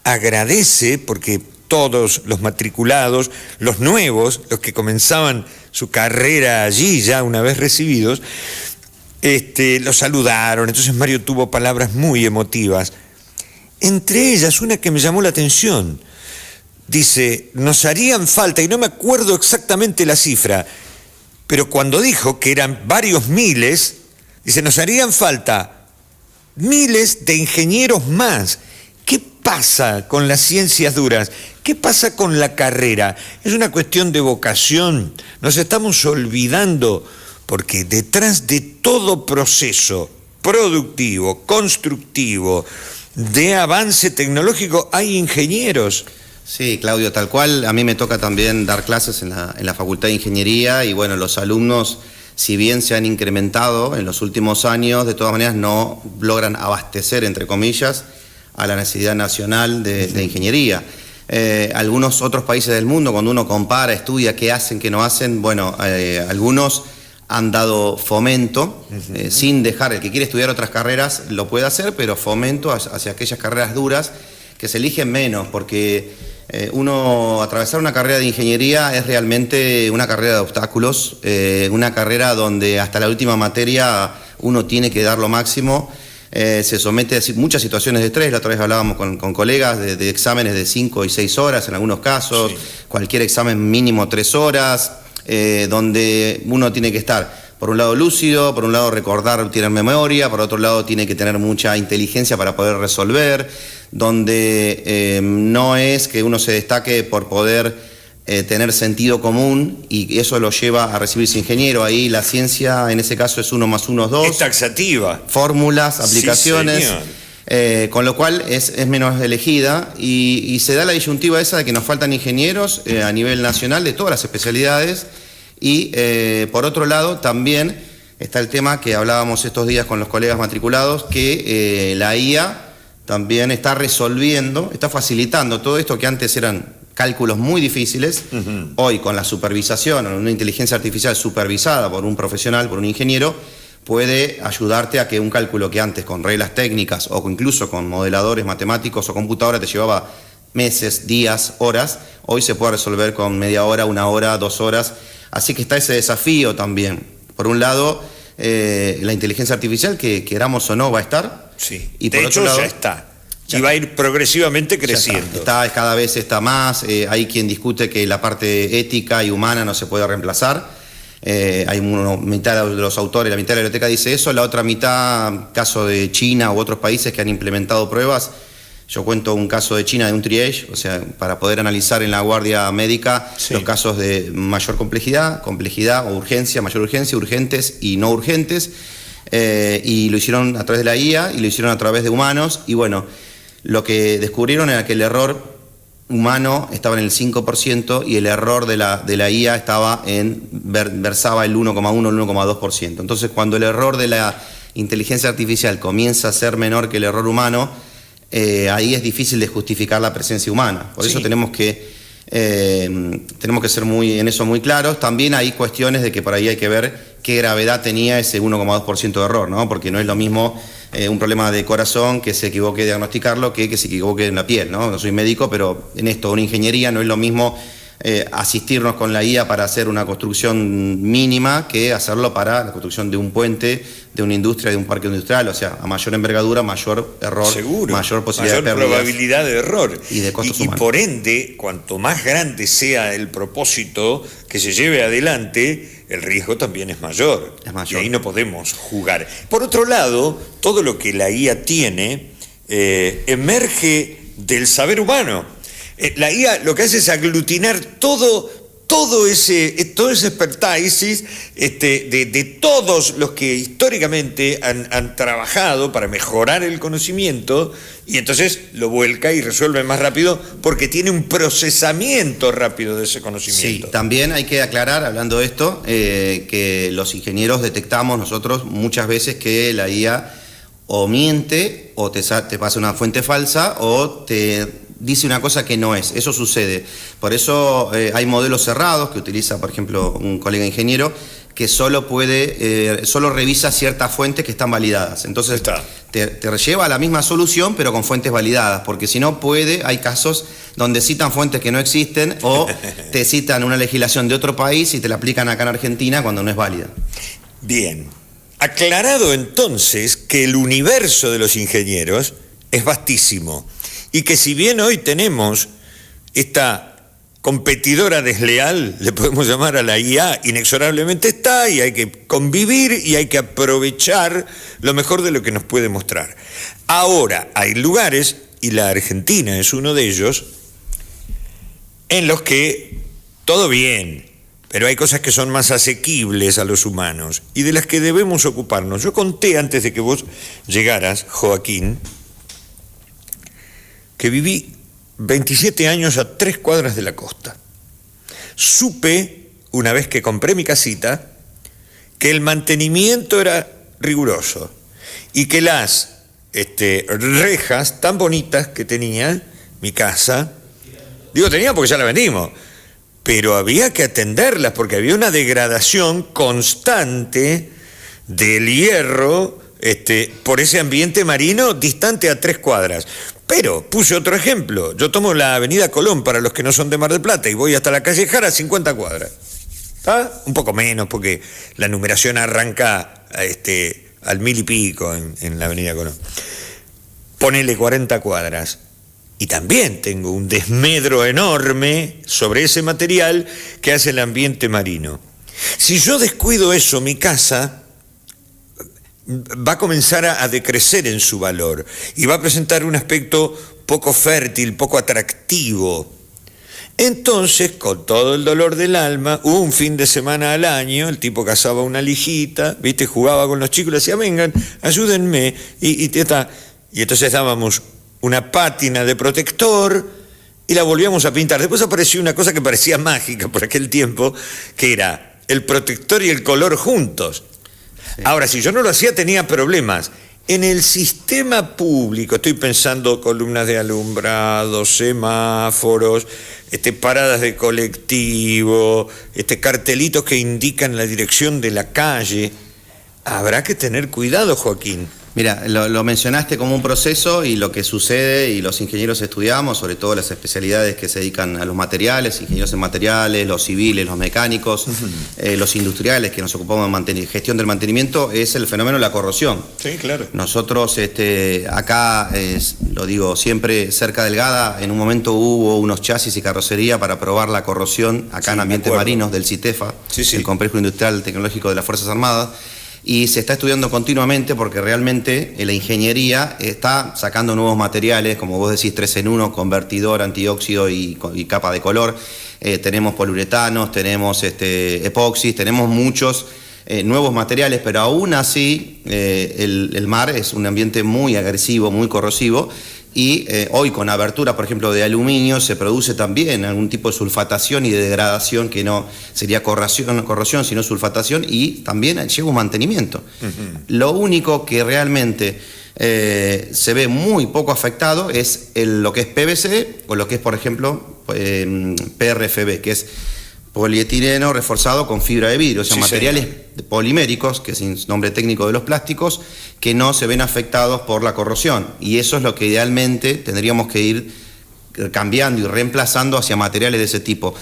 agradece, porque todos los matriculados, los nuevos, los que comenzaban su carrera allí ya una vez recibidos, los saludaron. Entonces Mario tuvo palabras muy emotivas. Entre ellas, una que me llamó la atención. Dice, nos harían falta, y no me acuerdo exactamente la cifra, pero cuando dijo que eran varios miles, dice, nos harían falta miles de ingenieros más. ¿Qué pasa con las ciencias duras? ¿Qué pasa con la carrera? ¿Es una cuestión de vocación? Nos estamos olvidando, porque detrás de todo proceso productivo, constructivo, de avance tecnológico, hay ingenieros. Sí, Claudio, tal cual. A mí me toca también dar clases en la Facultad de Ingeniería y bueno, los alumnos, si bien se han incrementado en los últimos años, de todas maneras no logran abastecer, entre comillas, a la necesidad nacional de ingeniería. Algunos otros países del mundo, cuando uno compara, estudia qué hacen, qué no hacen, bueno, algunos han dado fomento, sin dejar, el que quiere estudiar otras carreras lo puede hacer, pero fomento hacia aquellas carreras duras que se eligen menos, porque atravesar una carrera de ingeniería es realmente una carrera de obstáculos, una carrera donde hasta la última materia uno tiene que dar lo máximo, se somete a muchas situaciones de estrés. La otra vez hablábamos con colegas de exámenes de 5 y 6 horas en algunos casos, sí. Cualquier examen mínimo 3 horas, donde uno tiene que estar por un lado lúcido, por un lado recordar, tener memoria, por otro lado tiene que tener mucha inteligencia para poder resolver, donde no es que uno se destaque por poder tener sentido común y eso lo lleva a recibirse ingeniero. Ahí la ciencia en ese caso es 1 más 1 es 2. Es taxativa. Fórmulas, aplicaciones. Sí, con lo cual es menos elegida y se da la disyuntiva esa de que nos faltan ingenieros a nivel nacional de todas las especialidades y por otro lado también está el tema que hablábamos estos días con los colegas matriculados, que la IA también está resolviendo, está facilitando todo esto que antes eran cálculos muy difíciles, hoy con la supervisación, una inteligencia artificial supervisada por un profesional, por un ingeniero, puede ayudarte a que un cálculo que antes con reglas técnicas o incluso con modeladores matemáticos o computadora te llevaba meses, días, horas, hoy se puede resolver con media hora, 1 hora, 2 horas. Así que está ese desafío también. Por un lado, la inteligencia artificial, que queramos o no, va a estar. Sí. Y de por hecho, otro lado, ya está. Y va a ir progresivamente creciendo. Cada vez está más. Hay quien discute que la parte ética y humana no se puede reemplazar. Hay mitad de los autores, la mitad de la biblioteca dice eso, la otra mitad, caso de China u otros países que han implementado pruebas. Yo cuento un caso de China de un triage, o sea, para poder analizar en la guardia médica los casos de mayor complejidad o urgencia, mayor urgencia, urgentes y no urgentes, y lo hicieron a través de la IA y lo hicieron a través de humanos, y bueno, lo que descubrieron era que el error humano estaba en el 5% y el error de la IA estaba versaba el 1,1, el 1,2%. Entonces, cuando el error de la inteligencia artificial comienza a ser menor que el error humano, ahí es difícil de justificar la presencia humana. Por eso tenemos que ser en eso muy claros. También hay cuestiones de que por ahí hay que ver qué gravedad tenía ese 1,2% de error, ¿no? Porque no es lo mismo un problema de corazón que se equivoque de diagnosticarlo que se equivoque en la piel, ¿no? No soy médico, pero en esto, una ingeniería, no es lo mismo asistirnos con la IA para hacer una construcción mínima que hacerlo para la construcción de un puente, de una industria, de un parque industrial. O sea, a mayor envergadura, mayor error, seguro, mayor posibilidad de pérdidas, probabilidad de error y de costos humanos. Y por ende, cuanto más grande sea el propósito que se lleve adelante, el riesgo también es mayor. Y ahí no podemos jugar. Por otro lado, todo lo que la IA tiene emerge del saber humano. La IA lo que hace es aglutinar todo ese expertise de todos los que históricamente han trabajado para mejorar el conocimiento, y entonces lo vuelca y resuelve más rápido porque tiene un procesamiento rápido de ese conocimiento. Sí, también hay que aclarar, hablando de esto, que los ingenieros detectamos nosotros muchas veces que la IA o miente o te pasa una fuente falsa o te dice una cosa que no es. Eso sucede. Por eso hay modelos cerrados que utiliza, por ejemplo, un colega ingeniero que solo revisa ciertas fuentes que están validadas. Entonces te lleva a la misma solución pero con fuentes validadas, porque si no hay casos donde citan fuentes que no existen o te citan una legislación de otro país y te la aplican acá en Argentina cuando no es válida. Bien. Aclarado entonces que el universo de los ingenieros es vastísimo y que si bien hoy tenemos esta competidora desleal, le podemos llamar a la IA, inexorablemente está, y hay que convivir y hay que aprovechar lo mejor de lo que nos puede mostrar. Ahora, hay lugares, y la Argentina es uno de ellos, en los que todo bien, pero hay cosas que son más asequibles a los humanos y de las que debemos ocuparnos. Yo conté antes de que vos llegaras, Joaquín, que viví 27 años a 3 cuadras de la costa. Supe, una vez que compré mi casita, que el mantenimiento era riguroso y que las rejas tan bonitas que tenía mi casa, digo tenía porque ya la vendimos, pero había que atenderlas porque había una degradación constante del hierro por ese ambiente marino distante a 3 cuadras. Pero puse otro ejemplo. Yo tomo la avenida Colón para los que no son de Mar del Plata y voy hasta la calle Jara, 50 cuadras. ¿Está? Un poco menos porque la numeración arranca al 1000 y pico en la avenida Colón. Ponele 40 cuadras. Y también tengo un desmedro enorme sobre ese material que hace el ambiente marino. Si yo descuido eso, mi casa va a comenzar a decrecer en su valor y va a presentar un aspecto poco fértil, poco atractivo. Entonces, con todo el dolor del alma, un fin de semana al año, el tipo cazaba una lijita, ¿viste? Jugaba con los chicos y le decía, vengan, ayúdenme, y entonces dábamos una pátina de protector y la volvíamos a pintar. Después apareció una cosa que parecía mágica por aquel tiempo, que era el protector y el color juntos. Ahora, si yo no lo hacía, tenía problemas. En el sistema público, estoy pensando columnas de alumbrado, semáforos, paradas de colectivo, cartelitos que indican la dirección de la calle. Habrá que tener cuidado, Joaquín. Mira, lo mencionaste como un proceso y lo que sucede, y los ingenieros estudiamos, sobre todo las especialidades que se dedican a los materiales, ingenieros en materiales, los civiles, los mecánicos, los industriales que nos ocupamos de gestión del mantenimiento, es el fenómeno de la corrosión. Sí, claro. Nosotros acá, lo digo siempre, cerca del Gada, en un momento hubo unos chasis y carrocería para probar la corrosión acá en ambientes marinos del CITEFA, el Complejo Industrial Tecnológico de las Fuerzas Armadas. Y se está estudiando continuamente porque realmente la ingeniería está sacando nuevos materiales, como vos decís, 3 en 1, convertidor, antióxido y capa de color. Tenemos poliuretanos, tenemos epoxis, tenemos muchos nuevos materiales, pero aún así el mar es un ambiente muy agresivo, muy corrosivo. Y hoy con abertura, por ejemplo, de aluminio, se produce también algún tipo de sulfatación y de degradación, que no sería corrosión, sino sulfatación, y también lleva un mantenimiento. Lo único que realmente se ve muy poco afectado es lo que es PVC o lo que es, por ejemplo, PRFB, que es polietileno reforzado con fibra de vidrio, o sea, materiales poliméricos, que es el nombre técnico de los plásticos, que no se ven afectados por la corrosión. Y eso es lo que idealmente tendríamos que ir cambiando y reemplazando hacia materiales de ese tipo.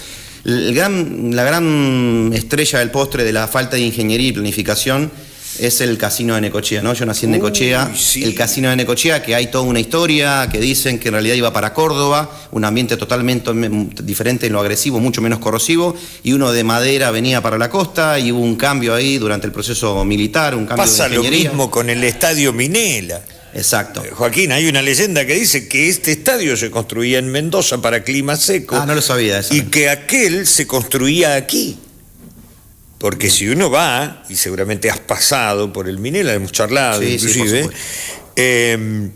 La gran estrella del postre de la falta de ingeniería y planificación es el casino de Necochea, ¿no? Yo nací en Necochea, el casino de Necochea, que hay toda una historia, que dicen que en realidad iba para Córdoba, un ambiente totalmente diferente en lo agresivo, mucho menos corrosivo, y uno de madera venía para la costa, y hubo un cambio ahí durante el proceso militar, un cambio de ingeniería. Pasa lo mismo con el Estadio Minela. Exacto. Joaquín, hay una leyenda que dice que este estadio se construía en Mendoza para clima seco. Ah, no lo sabía eso. Y que aquel se construía aquí. Porque si uno va, y seguramente has pasado por el Minela, hemos charlado inclusive, el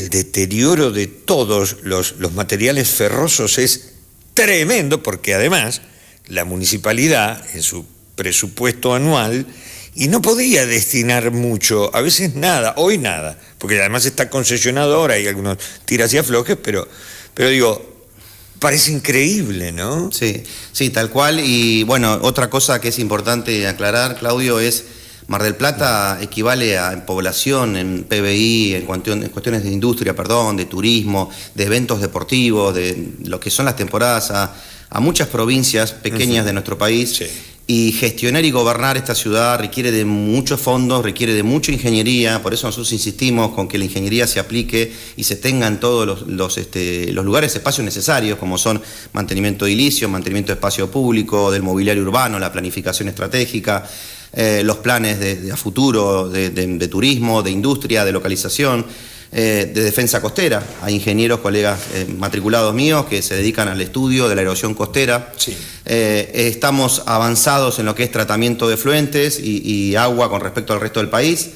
deterioro de todos los materiales ferrosos es tremendo, porque además la municipalidad en su presupuesto anual, y no podía destinar mucho, a veces nada, hoy nada, porque además está concesionado ahora, hay algunos tiras y aflojes, pero digo, parece increíble, ¿no? Sí, tal cual. Y bueno, otra cosa que es importante aclarar, Claudio, es Mar del Plata equivale en población, en PBI, en cuestiones de industria, de turismo, de eventos deportivos, de lo que son las temporadas, a muchas provincias pequeñas de nuestro país. Y gestionar y gobernar esta ciudad requiere de muchos fondos, requiere de mucha ingeniería, por eso nosotros insistimos con que la ingeniería se aplique y se tengan todos los lugares, espacios necesarios, como son mantenimiento edilicio, mantenimiento de espacio público, del mobiliario urbano, la planificación estratégica, los planes de a futuro, de turismo, de industria, de localización, de defensa costera. Hay ingenieros, colegas matriculados míos que se dedican al estudio de la erosión costera. Sí. Estamos avanzados en lo que es tratamiento de efluentes y agua con respecto al resto del país.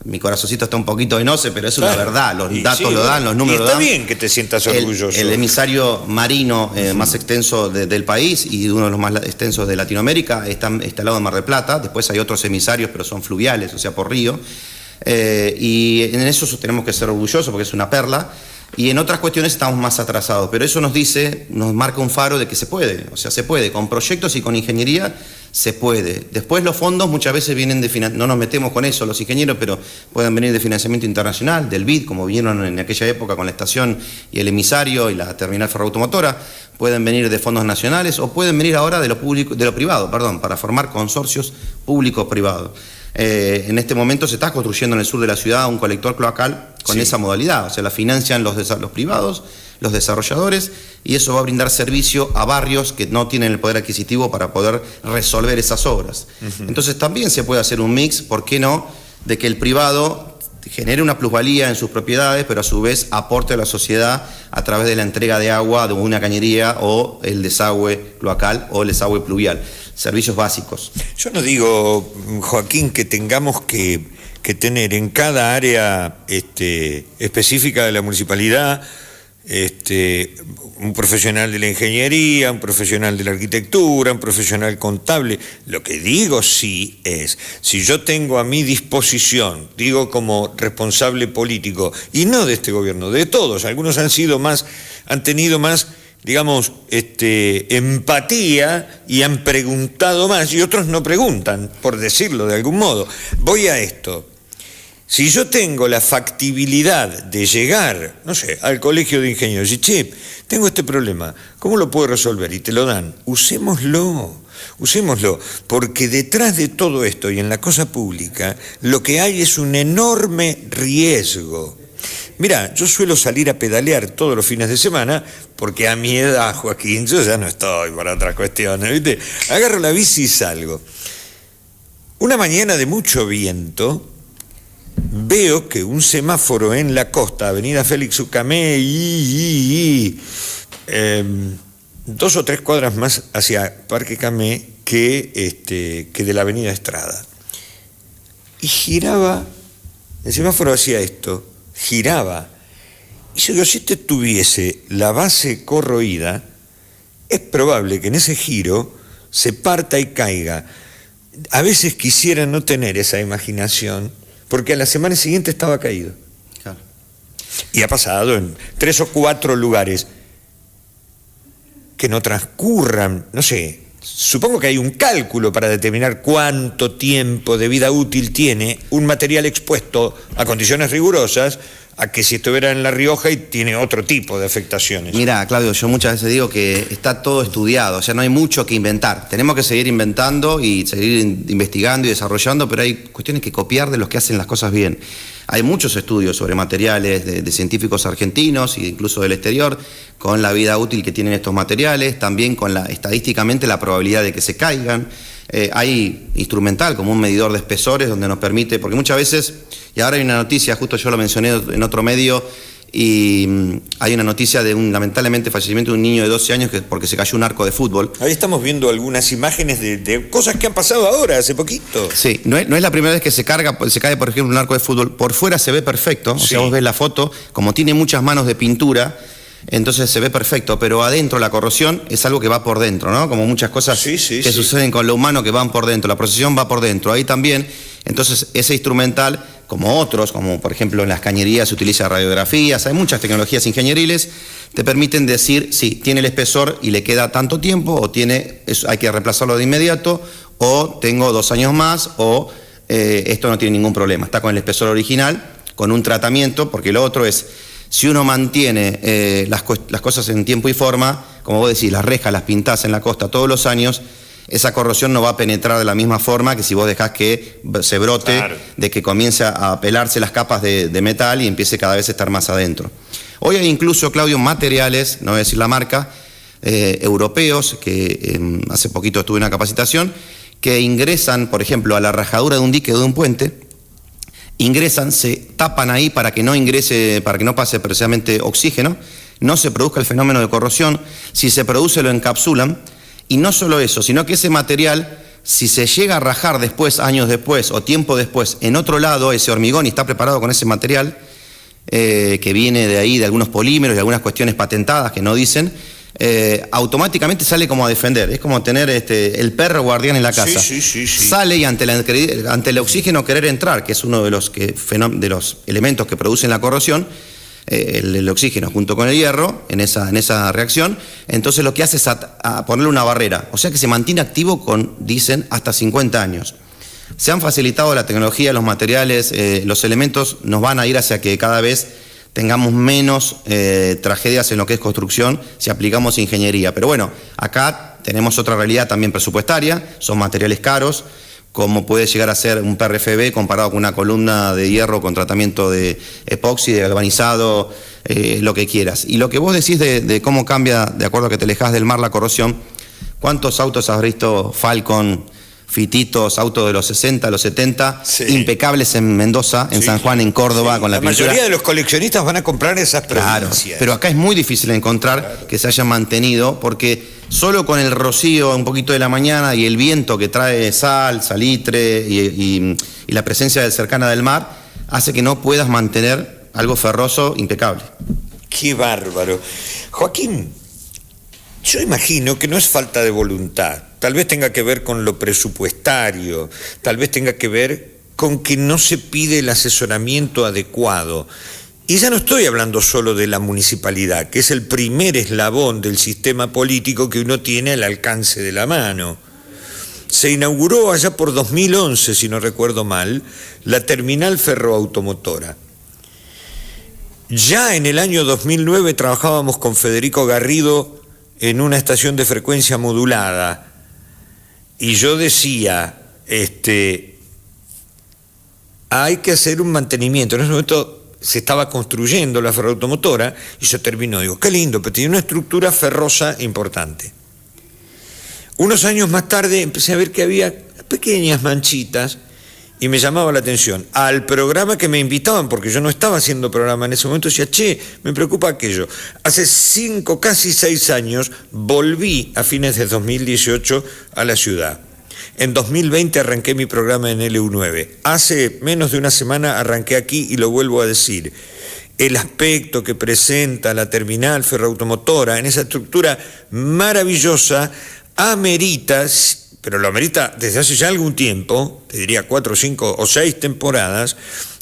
Mi corazoncito está un poquito venoso, pero es una verdad, los datos lo dan, los números lo dan. Está bien que te sientas orgulloso. El emisario marino más extenso del país y uno de los más extensos de Latinoamérica está al lado de Mar del Plata. Después hay otros emisarios, pero son fluviales, o sea, por río. Y en eso tenemos que ser orgullosos porque es una perla. Y en otras cuestiones estamos más atrasados, pero eso nos marca un faro de que se puede, o sea, se puede, con proyectos y con ingeniería se puede. Después los fondos muchas veces vienen no nos metemos con eso los ingenieros, pero pueden venir de financiamiento internacional, del BID, como vinieron en aquella época con la estación y el emisario y la terminal ferroautomotora, pueden venir de fondos nacionales o pueden venir ahora de lo privado, para formar consorcios públicos-privados. En este momento se está construyendo en el sur de la ciudad un colector cloacal con esa modalidad, o sea, la financian los privados, los desarrolladores, y eso va a brindar servicio a barrios que no tienen el poder adquisitivo para poder resolver esas obras. Entonces también se puede hacer un mix, ¿por qué no?, de que el privado genere una plusvalía en sus propiedades, pero a su vez aporte a la sociedad a través de la entrega de agua de una cañería o el desagüe cloacal o el desagüe pluvial. Servicios básicos. Yo no digo, Joaquín, que tengamos que tener en cada área específica de la municipalidad un profesional de la ingeniería, un profesional de la arquitectura, un profesional contable. Lo que digo sí es, si yo tengo a mi disposición, digo como responsable político, y no de este gobierno, de todos, algunos han tenido más, digamos, empatía y han preguntado más, y otros no preguntan, por decirlo de algún modo. Voy a esto. Si yo tengo la factibilidad de llegar, no sé, al colegio de ingenieros y che, tengo este problema, ¿cómo lo puedo resolver? Y te lo dan. Usémoslo, porque detrás de todo esto y en la cosa pública, lo que hay es un enorme riesgo. Mira, yo suelo salir a pedalear todos los fines de semana, porque a mi edad, Joaquín, yo ya no estoy para otras cuestiones, ¿viste? Agarro la bici y salgo. Una mañana de mucho viento, veo que un semáforo en la costa, avenida Félix Ucamé, 2 o 3 cuadras más hacia Parque Camé que de la avenida Estrada. Y giraba, el semáforo hacía esto, giraba. Y yo digo, si este tuviese la base corroída, es probable que en ese giro se parta y caiga. A veces quisiera no tener esa imaginación, porque a la semana siguiente estaba caído. Claro. Y ha pasado en 3 o 4 lugares. Que no transcurran, no sé, supongo que hay un cálculo para determinar cuánto tiempo de vida útil tiene un material expuesto a condiciones rigurosas, a que si estuviera en La Rioja y tiene otro tipo de afectaciones. Mira, Claudio, yo muchas veces digo que está todo estudiado, o sea, no hay mucho que inventar. Tenemos que seguir inventando y seguir investigando y desarrollando, pero hay cuestiones que copiar de los que hacen las cosas bien. Hay muchos estudios sobre materiales de científicos argentinos e incluso del exterior, con la vida útil que tienen estos materiales, también con estadísticamente la probabilidad de que se caigan. Hay instrumental como un medidor de espesores donde nos permite, porque muchas veces, y ahora hay una noticia, justo yo lo mencioné en otro medio, y hay una noticia de lamentablemente fallecimiento de un niño de 12 años porque se cayó un arco de fútbol. Ahí estamos viendo algunas imágenes de cosas que han pasado ahora, hace poquito. Sí, no es la primera vez que se cae, por ejemplo, un arco de fútbol. Por fuera se ve perfecto, o sea, vos ves la foto, como tiene muchas manos de pintura, entonces se ve perfecto, pero adentro la corrosión es algo que va por dentro, ¿no? Como muchas cosas que suceden con lo humano que van por dentro, la procesión va por dentro, ahí también. Entonces ese instrumental, como otros, como por ejemplo en las cañerías se utiliza radiografías, hay muchas tecnologías ingenieriles, te permiten decir, sí, tiene el espesor y le queda tanto tiempo, o hay que reemplazarlo de inmediato, o tengo 2 años más, o esto no tiene ningún problema, está con el espesor original, con un tratamiento, porque lo otro es, si uno mantiene las cosas en tiempo y forma, como vos decís, las rejas las pintás en la costa todos los años, esa corrosión no va a penetrar de la misma forma que si vos dejás que se brote, claro, de que comience a pelarse las capas de metal y empiece cada vez a estar más adentro. Hoy hay incluso, Claudio, materiales, no voy a decir la marca, europeos, que hace poquito estuve en una capacitación, que ingresan, por ejemplo, a la rajadura de un dique o de un puente, ingresan, se tapan ahí para que no ingrese, para que no pase precisamente oxígeno, no se produzca el fenómeno de corrosión. Si se produce, lo encapsulan. Y no solo eso, sino que ese material, si se llega a rajar después, años después o tiempo después, en otro lado, ese hormigón y está preparado con ese material, que viene de ahí, de algunos polímeros y algunas cuestiones patentadas que no dicen, automáticamente sale como a defender. Es como tener el perro guardián en la casa. Sí. Sale y ante el oxígeno querer entrar, que es uno de los elementos que producen la corrosión, el oxígeno junto con el hierro en esa reacción, entonces lo que hace es a ponerle una barrera, o sea que se mantiene activo dicen, hasta 50 años. Se han facilitado la tecnología, los materiales, los elementos nos van a ir hacia que cada vez tengamos menos tragedias en lo que es construcción si aplicamos ingeniería. Pero bueno, acá tenemos otra realidad también presupuestaria, son materiales caros, como puede llegar a ser un PRFB comparado con una columna de hierro con tratamiento de epoxi, de galvanizado, lo que quieras. Y lo que vos decís de cómo cambia, de acuerdo a que te alejas del mar, la corrosión, ¿cuántos autos has visto Falcon, Fititos, autos de los 60, los 70, sí, impecables en Mendoza, en San Juan, en Córdoba, sí, con la pintura? La mayoría de los coleccionistas van a comprar esas provincias. Claro, pero acá es muy difícil encontrar que se hayan mantenido, porque solo con el rocío un poquito de la mañana y el viento que trae sal, salitre y la presencia cercana del mar, hace que no puedas mantener algo ferroso impecable. Qué bárbaro. Joaquín, yo imagino que no es falta de voluntad, tal vez tenga que ver con lo presupuestario, tal vez tenga que ver con que no se pide el asesoramiento adecuado. Y ya no estoy hablando solo de la municipalidad, que es el primer eslabón del sistema político que uno tiene al alcance de la mano. Se inauguró allá por 2011, si no recuerdo mal, la terminal ferroautomotora. Ya en el año 2009 trabajábamos con Federico Garrido en una estación de frecuencia modulada, y yo decía, hay que hacer un mantenimiento. En ese momento se estaba construyendo la ferroautomotora y se terminó. Digo, qué lindo, pero tenía una estructura ferrosa importante. Unos años más tarde empecé a ver que había pequeñas manchitas y me llamaba la atención. Al programa que me invitaban, porque yo no estaba haciendo programa en ese momento, decía, che, me preocupa aquello. Hace 5, casi 6 años, volví a fines de 2018 a la ciudad. En 2020 arranqué mi programa en LU9. Hace menos de una semana arranqué aquí y lo vuelvo a decir. El aspecto que presenta la terminal ferroautomotora en esa estructura maravillosa amerita, pero lo amerita desde hace ya algún tiempo, te diría 4, 5 o 6 temporadas,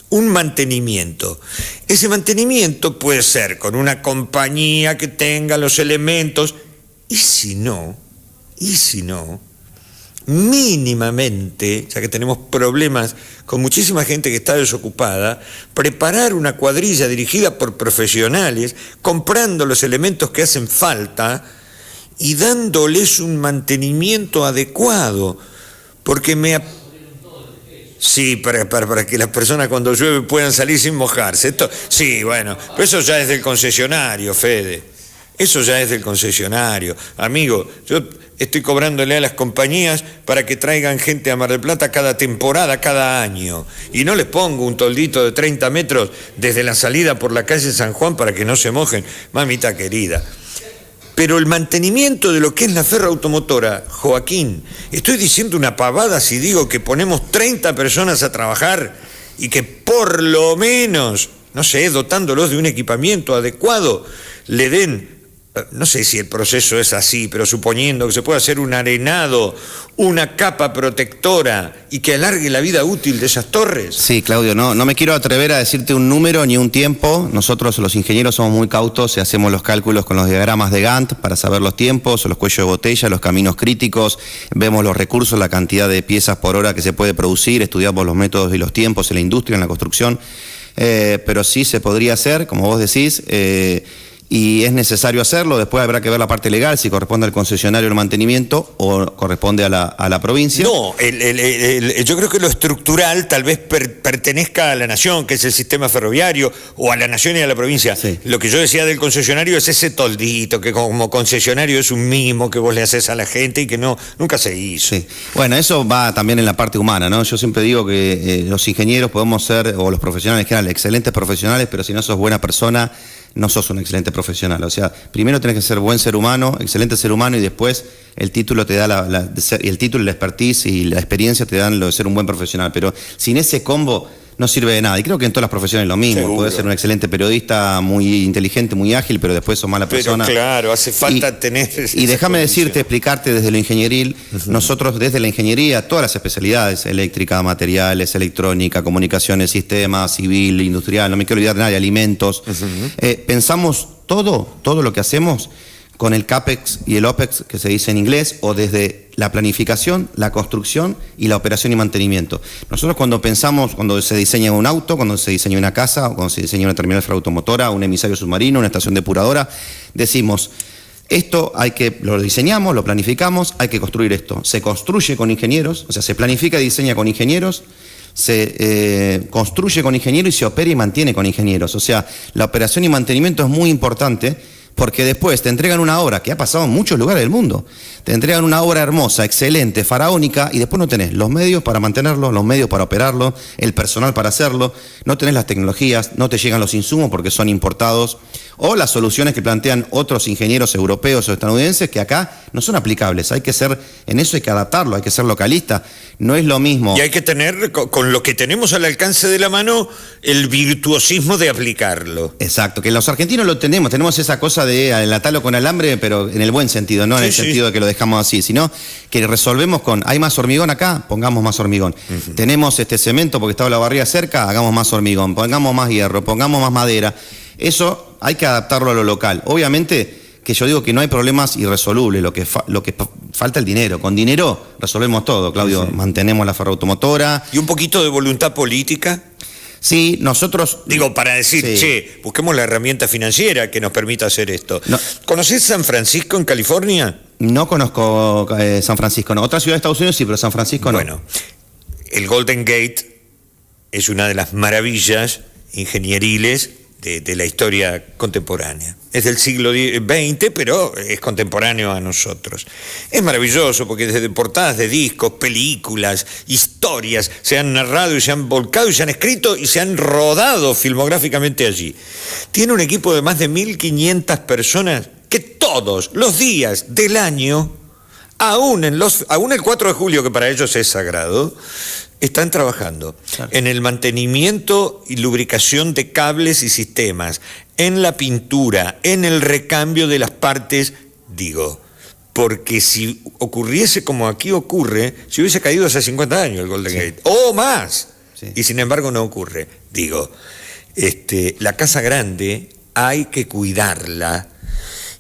un mantenimiento. Ese mantenimiento puede ser con una compañía que tenga los elementos, y si no, mínimamente, ya que tenemos problemas con muchísima gente que está desocupada, preparar una cuadrilla dirigida por profesionales, comprando los elementos que hacen falta y dándoles un mantenimiento adecuado, porque sí, para que las personas cuando llueve puedan salir sin mojarse. Sí, bueno, pero eso ya es del concesionario, Fede. Eso ya es del concesionario. Amigo, yo estoy cobrándole a las compañías para que traigan gente a Mar del Plata cada temporada, cada año. Y no les pongo un toldito de 30 metros desde la salida por la calle San Juan para que no se mojen. Mamita querida. Pero el mantenimiento de lo que es la ferroautomotora, Joaquín, estoy diciendo una pavada si digo que ponemos 30 personas a trabajar y que por lo menos, no sé, dotándolos de un equipamiento adecuado, le den, no sé si el proceso es así, pero suponiendo que se pueda hacer un arenado, una capa protectora y que alargue la vida útil de esas torres. Sí, Claudio, no me quiero atrever a decirte un número ni un tiempo. Nosotros los ingenieros somos muy cautos y hacemos los cálculos con los diagramas de Gantt para saber los tiempos, los cuellos de botella, los caminos críticos, vemos los recursos, la cantidad de piezas por hora que se puede producir, estudiamos los métodos y los tiempos en la industria, en la construcción, pero sí se podría hacer, como vos decís, y es necesario hacerlo. Después habrá que ver la parte legal, si corresponde al concesionario el mantenimiento o corresponde a la provincia. No, yo creo que lo estructural tal vez pertenezca a la nación, que es el sistema ferroviario, o a la nación y a la provincia. Sí. Lo que yo decía del concesionario es ese toldito, que como concesionario es un mimo que vos le haces a la gente y que nunca se hizo. Sí. Bueno, eso va también en la parte humana, ¿no? Yo siempre digo que los ingenieros podemos ser, o los profesionales en general, excelentes profesionales, pero si no sos buena persona, no sos un excelente profesional. O sea, primero tenés que ser buen ser humano, excelente ser humano, y después el título te da el título, la expertise y la experiencia te dan lo de ser un buen profesional. Pero sin ese combo no sirve de nada. Y creo que en todas las profesiones es lo mismo. Seguro. Podés ser un excelente periodista, muy inteligente, muy ágil, pero después sos mala persona. Pero claro, hace falta tener... Y déjame decirte, explicarte desde lo ingenieril, nosotros desde la ingeniería, todas las especialidades, eléctrica, materiales, electrónica, comunicaciones, sistemas, civil, industrial, no me quiero olvidar de nada, alimentos, pensamos todo lo que hacemos con el CAPEX y el OPEX, que se dice en inglés, o desde la planificación, la construcción y la operación y mantenimiento. Nosotros cuando pensamos, cuando se diseña un auto, cuando se diseña una casa, o cuando se diseña una terminal ferroautomotora, un emisario submarino, una estación depuradora, decimos, esto lo diseñamos, lo planificamos, hay que construir esto. Se construye con ingenieros, o sea, se planifica y diseña con ingenieros, se construye con ingenieros y se opera y mantiene con ingenieros. O sea, la operación y mantenimiento es muy importante, porque después te entregan una obra que ha pasado en muchos lugares del mundo. Te entregan una obra hermosa, excelente, faraónica, y después no tenés los medios para mantenerlo, los medios para operarlo, el personal para hacerlo, no tenés las tecnologías, no te llegan los insumos porque son importados, o las soluciones que plantean otros ingenieros europeos o estadounidenses que acá no son aplicables. En eso hay que adaptarlo, hay que ser localista. No es lo mismo. Y hay que tener, con lo que tenemos al alcance de la mano, el virtuosismo de aplicarlo. Exacto, que los argentinos lo tenemos esa cosa de atarlo con alambre, pero en el buen sentido, no en el sentido de que lo dejamos así, sino que resolvemos hay más hormigón acá, pongamos más hormigón. Tenemos cemento porque estaba la barriga cerca, hagamos más hormigón, pongamos más hierro, pongamos más madera. Eso hay que adaptarlo a lo local. Obviamente que yo digo que no hay problemas irresolubles, lo que falta el dinero. Con dinero resolvemos todo, Claudio. Mantenemos la ferroautomotora. ¿Y un poquito de voluntad política? Sí, nosotros... Digo, para decir, busquemos la herramienta financiera que nos permita hacer esto. No. ¿Conocés San Francisco en California? No conozco San Francisco, no. Otra ciudad de Estados Unidos sí, pero San Francisco no. Bueno, el Golden Gate es una de las maravillas ingenieriles de la historia contemporánea. Es del siglo XX, pero es contemporáneo a nosotros. Es maravilloso porque desde portadas de discos, películas, historias, se han narrado y se han volcado y se han escrito y se han rodado filmográficamente allí. Tiene un equipo de más de 1.500 personas que todos los días del año, aún el 4 de julio, que para ellos es sagrado, están trabajando en el mantenimiento y lubricación de cables y sistemas, en la pintura, en el recambio de las partes, porque si ocurriese como aquí ocurre, si hubiese caído hace 50 años el Golden Gate, o más, y sin embargo no ocurre. La casa grande hay que cuidarla,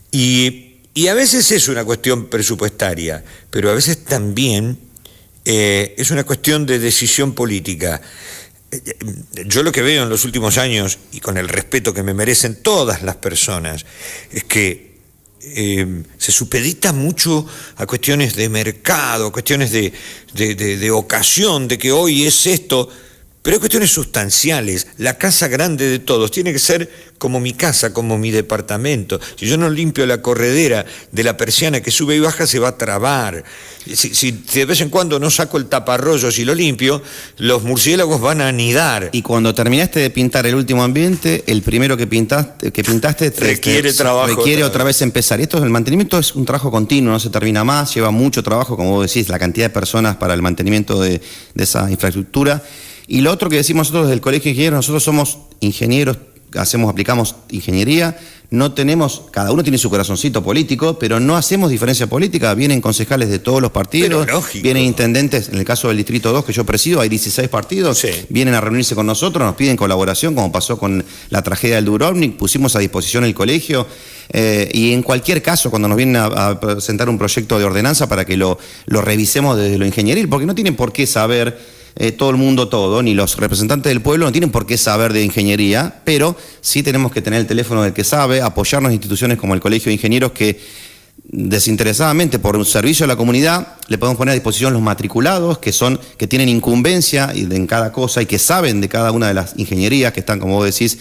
y a veces es una cuestión presupuestaria, pero a veces también es una cuestión de decisión política. Yo lo que veo en los últimos años, y con el respeto que me merecen todas las personas, es que se supedita mucho a cuestiones de mercado, a cuestiones de ocasión, de que hoy es esto, pero hay cuestiones sustanciales. La casa grande de todos tiene que ser como mi casa, como mi departamento. Si yo no limpio la corredera de la persiana que sube y baja, se va a trabar. Si de vez en cuando no saco el taparrollos y lo limpio, los murciélagos van a anidar. Y cuando terminaste de pintar el último ambiente, el primero que pintaste requiere trabajo. Requiere otra vez empezar. Y el mantenimiento es un trabajo continuo, no se termina más, lleva mucho trabajo, como vos decís, la cantidad de personas para el mantenimiento de esa infraestructura. Y lo otro que decimos nosotros desde el Colegio de Ingenieros, nosotros somos ingenieros, aplicamos ingeniería, no tenemos, cada uno tiene su corazoncito político, pero no hacemos diferencia política. Vienen concejales de todos los partidos, vienen intendentes, en el caso del Distrito 2 que yo presido, hay 16 partidos, vienen a reunirse con nosotros, nos piden colaboración, como pasó con la tragedia del Dubrovnik, pusimos a disposición el colegio, y en cualquier caso, cuando nos vienen a presentar un proyecto de ordenanza para que lo revisemos desde lo ingenieril, porque no tienen por qué saber todo el mundo todo, ni los representantes del pueblo no tienen por qué saber de ingeniería, pero sí tenemos que tener el teléfono del que sabe, apoyarnos en instituciones como el Colegio de Ingenieros que desinteresadamente por un servicio a la comunidad le podemos poner a disposición los matriculados que tienen incumbencia en cada cosa y que saben de cada una de las ingenierías que están, como vos decís,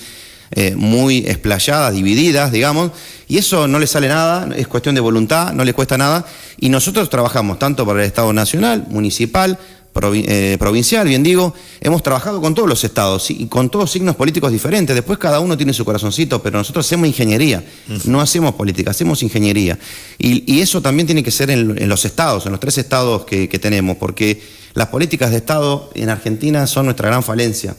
muy explayadas, divididas, digamos, y eso no le sale nada, es cuestión de voluntad, no le cuesta nada, y nosotros trabajamos tanto para el Estado nacional, municipal, provincial, bien digo, hemos trabajado con todos los estados y con todos signos políticos diferentes, después cada uno tiene su corazoncito, pero nosotros hacemos ingeniería, no hacemos política, hacemos ingeniería, y eso también tiene que ser en los estados, en los 3 estados que tenemos, porque las políticas de Estado en Argentina son nuestra gran falencia.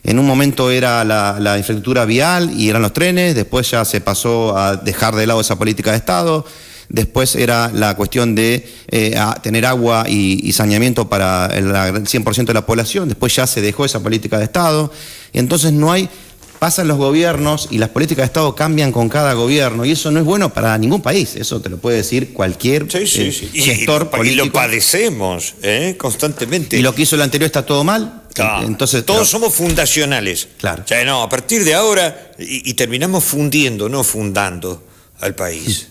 En un momento era la infraestructura vial y eran los trenes, después ya se pasó a dejar de lado esa política de Estado, después era la cuestión de tener agua y saneamiento para el 100% de la población, después ya se dejó esa política de Estado, y entonces pasan los gobiernos y las políticas de Estado cambian con cada gobierno, y eso no es bueno para ningún país, eso te lo puede decir cualquier gestor político. Y lo padecemos constantemente. Y lo que hizo el anterior está todo mal. Entonces, todos somos fundacionales. Claro. O sea, no, a partir de ahora, y terminamos fundiendo, no fundando al país.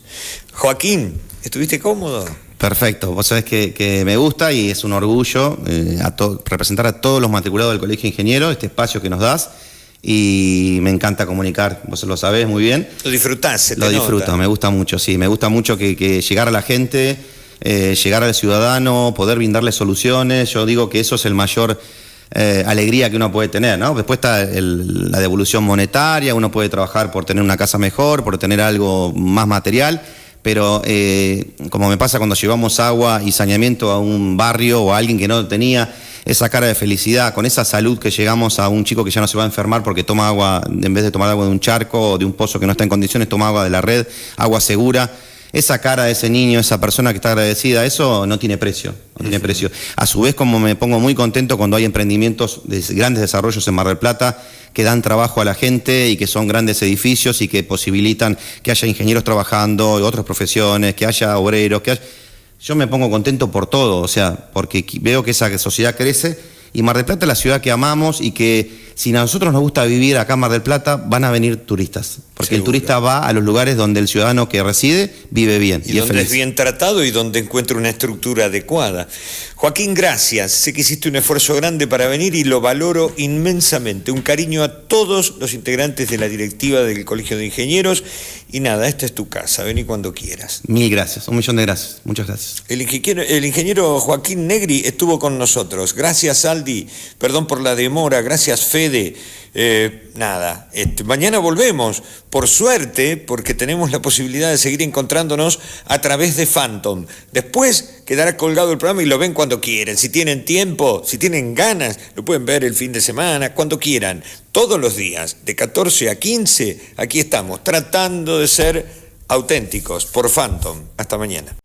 Joaquín, ¿estuviste cómodo? Perfecto, vos sabés que me gusta y es un orgullo representar a todos los matriculados del Colegio de Ingenieros, este espacio que nos das, y me encanta comunicar, vos lo sabés muy bien. Lo disfrutás, Lo disfruto, me gusta mucho, sí, me gusta mucho que llegar a la gente, llegar al ciudadano, poder brindarle soluciones, yo digo que eso es el mayor alegría que uno puede tener, ¿no? Después está la devolución monetaria, uno puede trabajar por tener una casa mejor, por tener algo más material, pero como me pasa cuando llevamos agua y saneamiento a un barrio o a alguien que no tenía, esa cara de felicidad, con esa salud que llegamos a un chico que ya no se va a enfermar porque toma agua, en vez de tomar agua de un charco o de un pozo que no está en condiciones, toma agua de la red, agua segura. Esa cara de ese niño, esa persona que está agradecida, eso no tiene precio, no tiene precio. A su vez, como me pongo muy contento cuando hay emprendimientos de grandes desarrollos en Mar del Plata que dan trabajo a la gente y que son grandes edificios y que posibilitan que haya ingenieros trabajando, otras profesiones, que haya obreros, yo me pongo contento por todo, o sea, porque veo que esa sociedad crece y Mar del Plata es la ciudad que amamos y que si a nosotros nos gusta vivir acá en Mar del Plata, van a venir turistas. Porque seguro. El turista va a los lugares donde el ciudadano que reside vive bien. Y donde es bien tratado y donde encuentra una estructura adecuada. Joaquín, gracias. Sé que hiciste un esfuerzo grande para venir y lo valoro inmensamente. Un cariño a todos los integrantes de la directiva del Colegio de Ingenieros. Y nada, esta es tu casa. Vení cuando quieras. Mil gracias. 1.000.000 de gracias. Muchas gracias. El ingeniero Joaquín Negri estuvo con nosotros. Gracias, Aldi. Perdón por la demora. Gracias, Fede. Mañana volvemos, por suerte, porque tenemos la posibilidad de seguir encontrándonos a través de Phantom. Después quedará colgado el programa y lo ven cuando quieran. Si tienen tiempo, si tienen ganas, lo pueden ver el fin de semana, cuando quieran. Todos los días, de 14 a 15, aquí estamos, tratando de ser auténticos por Phantom. Hasta mañana.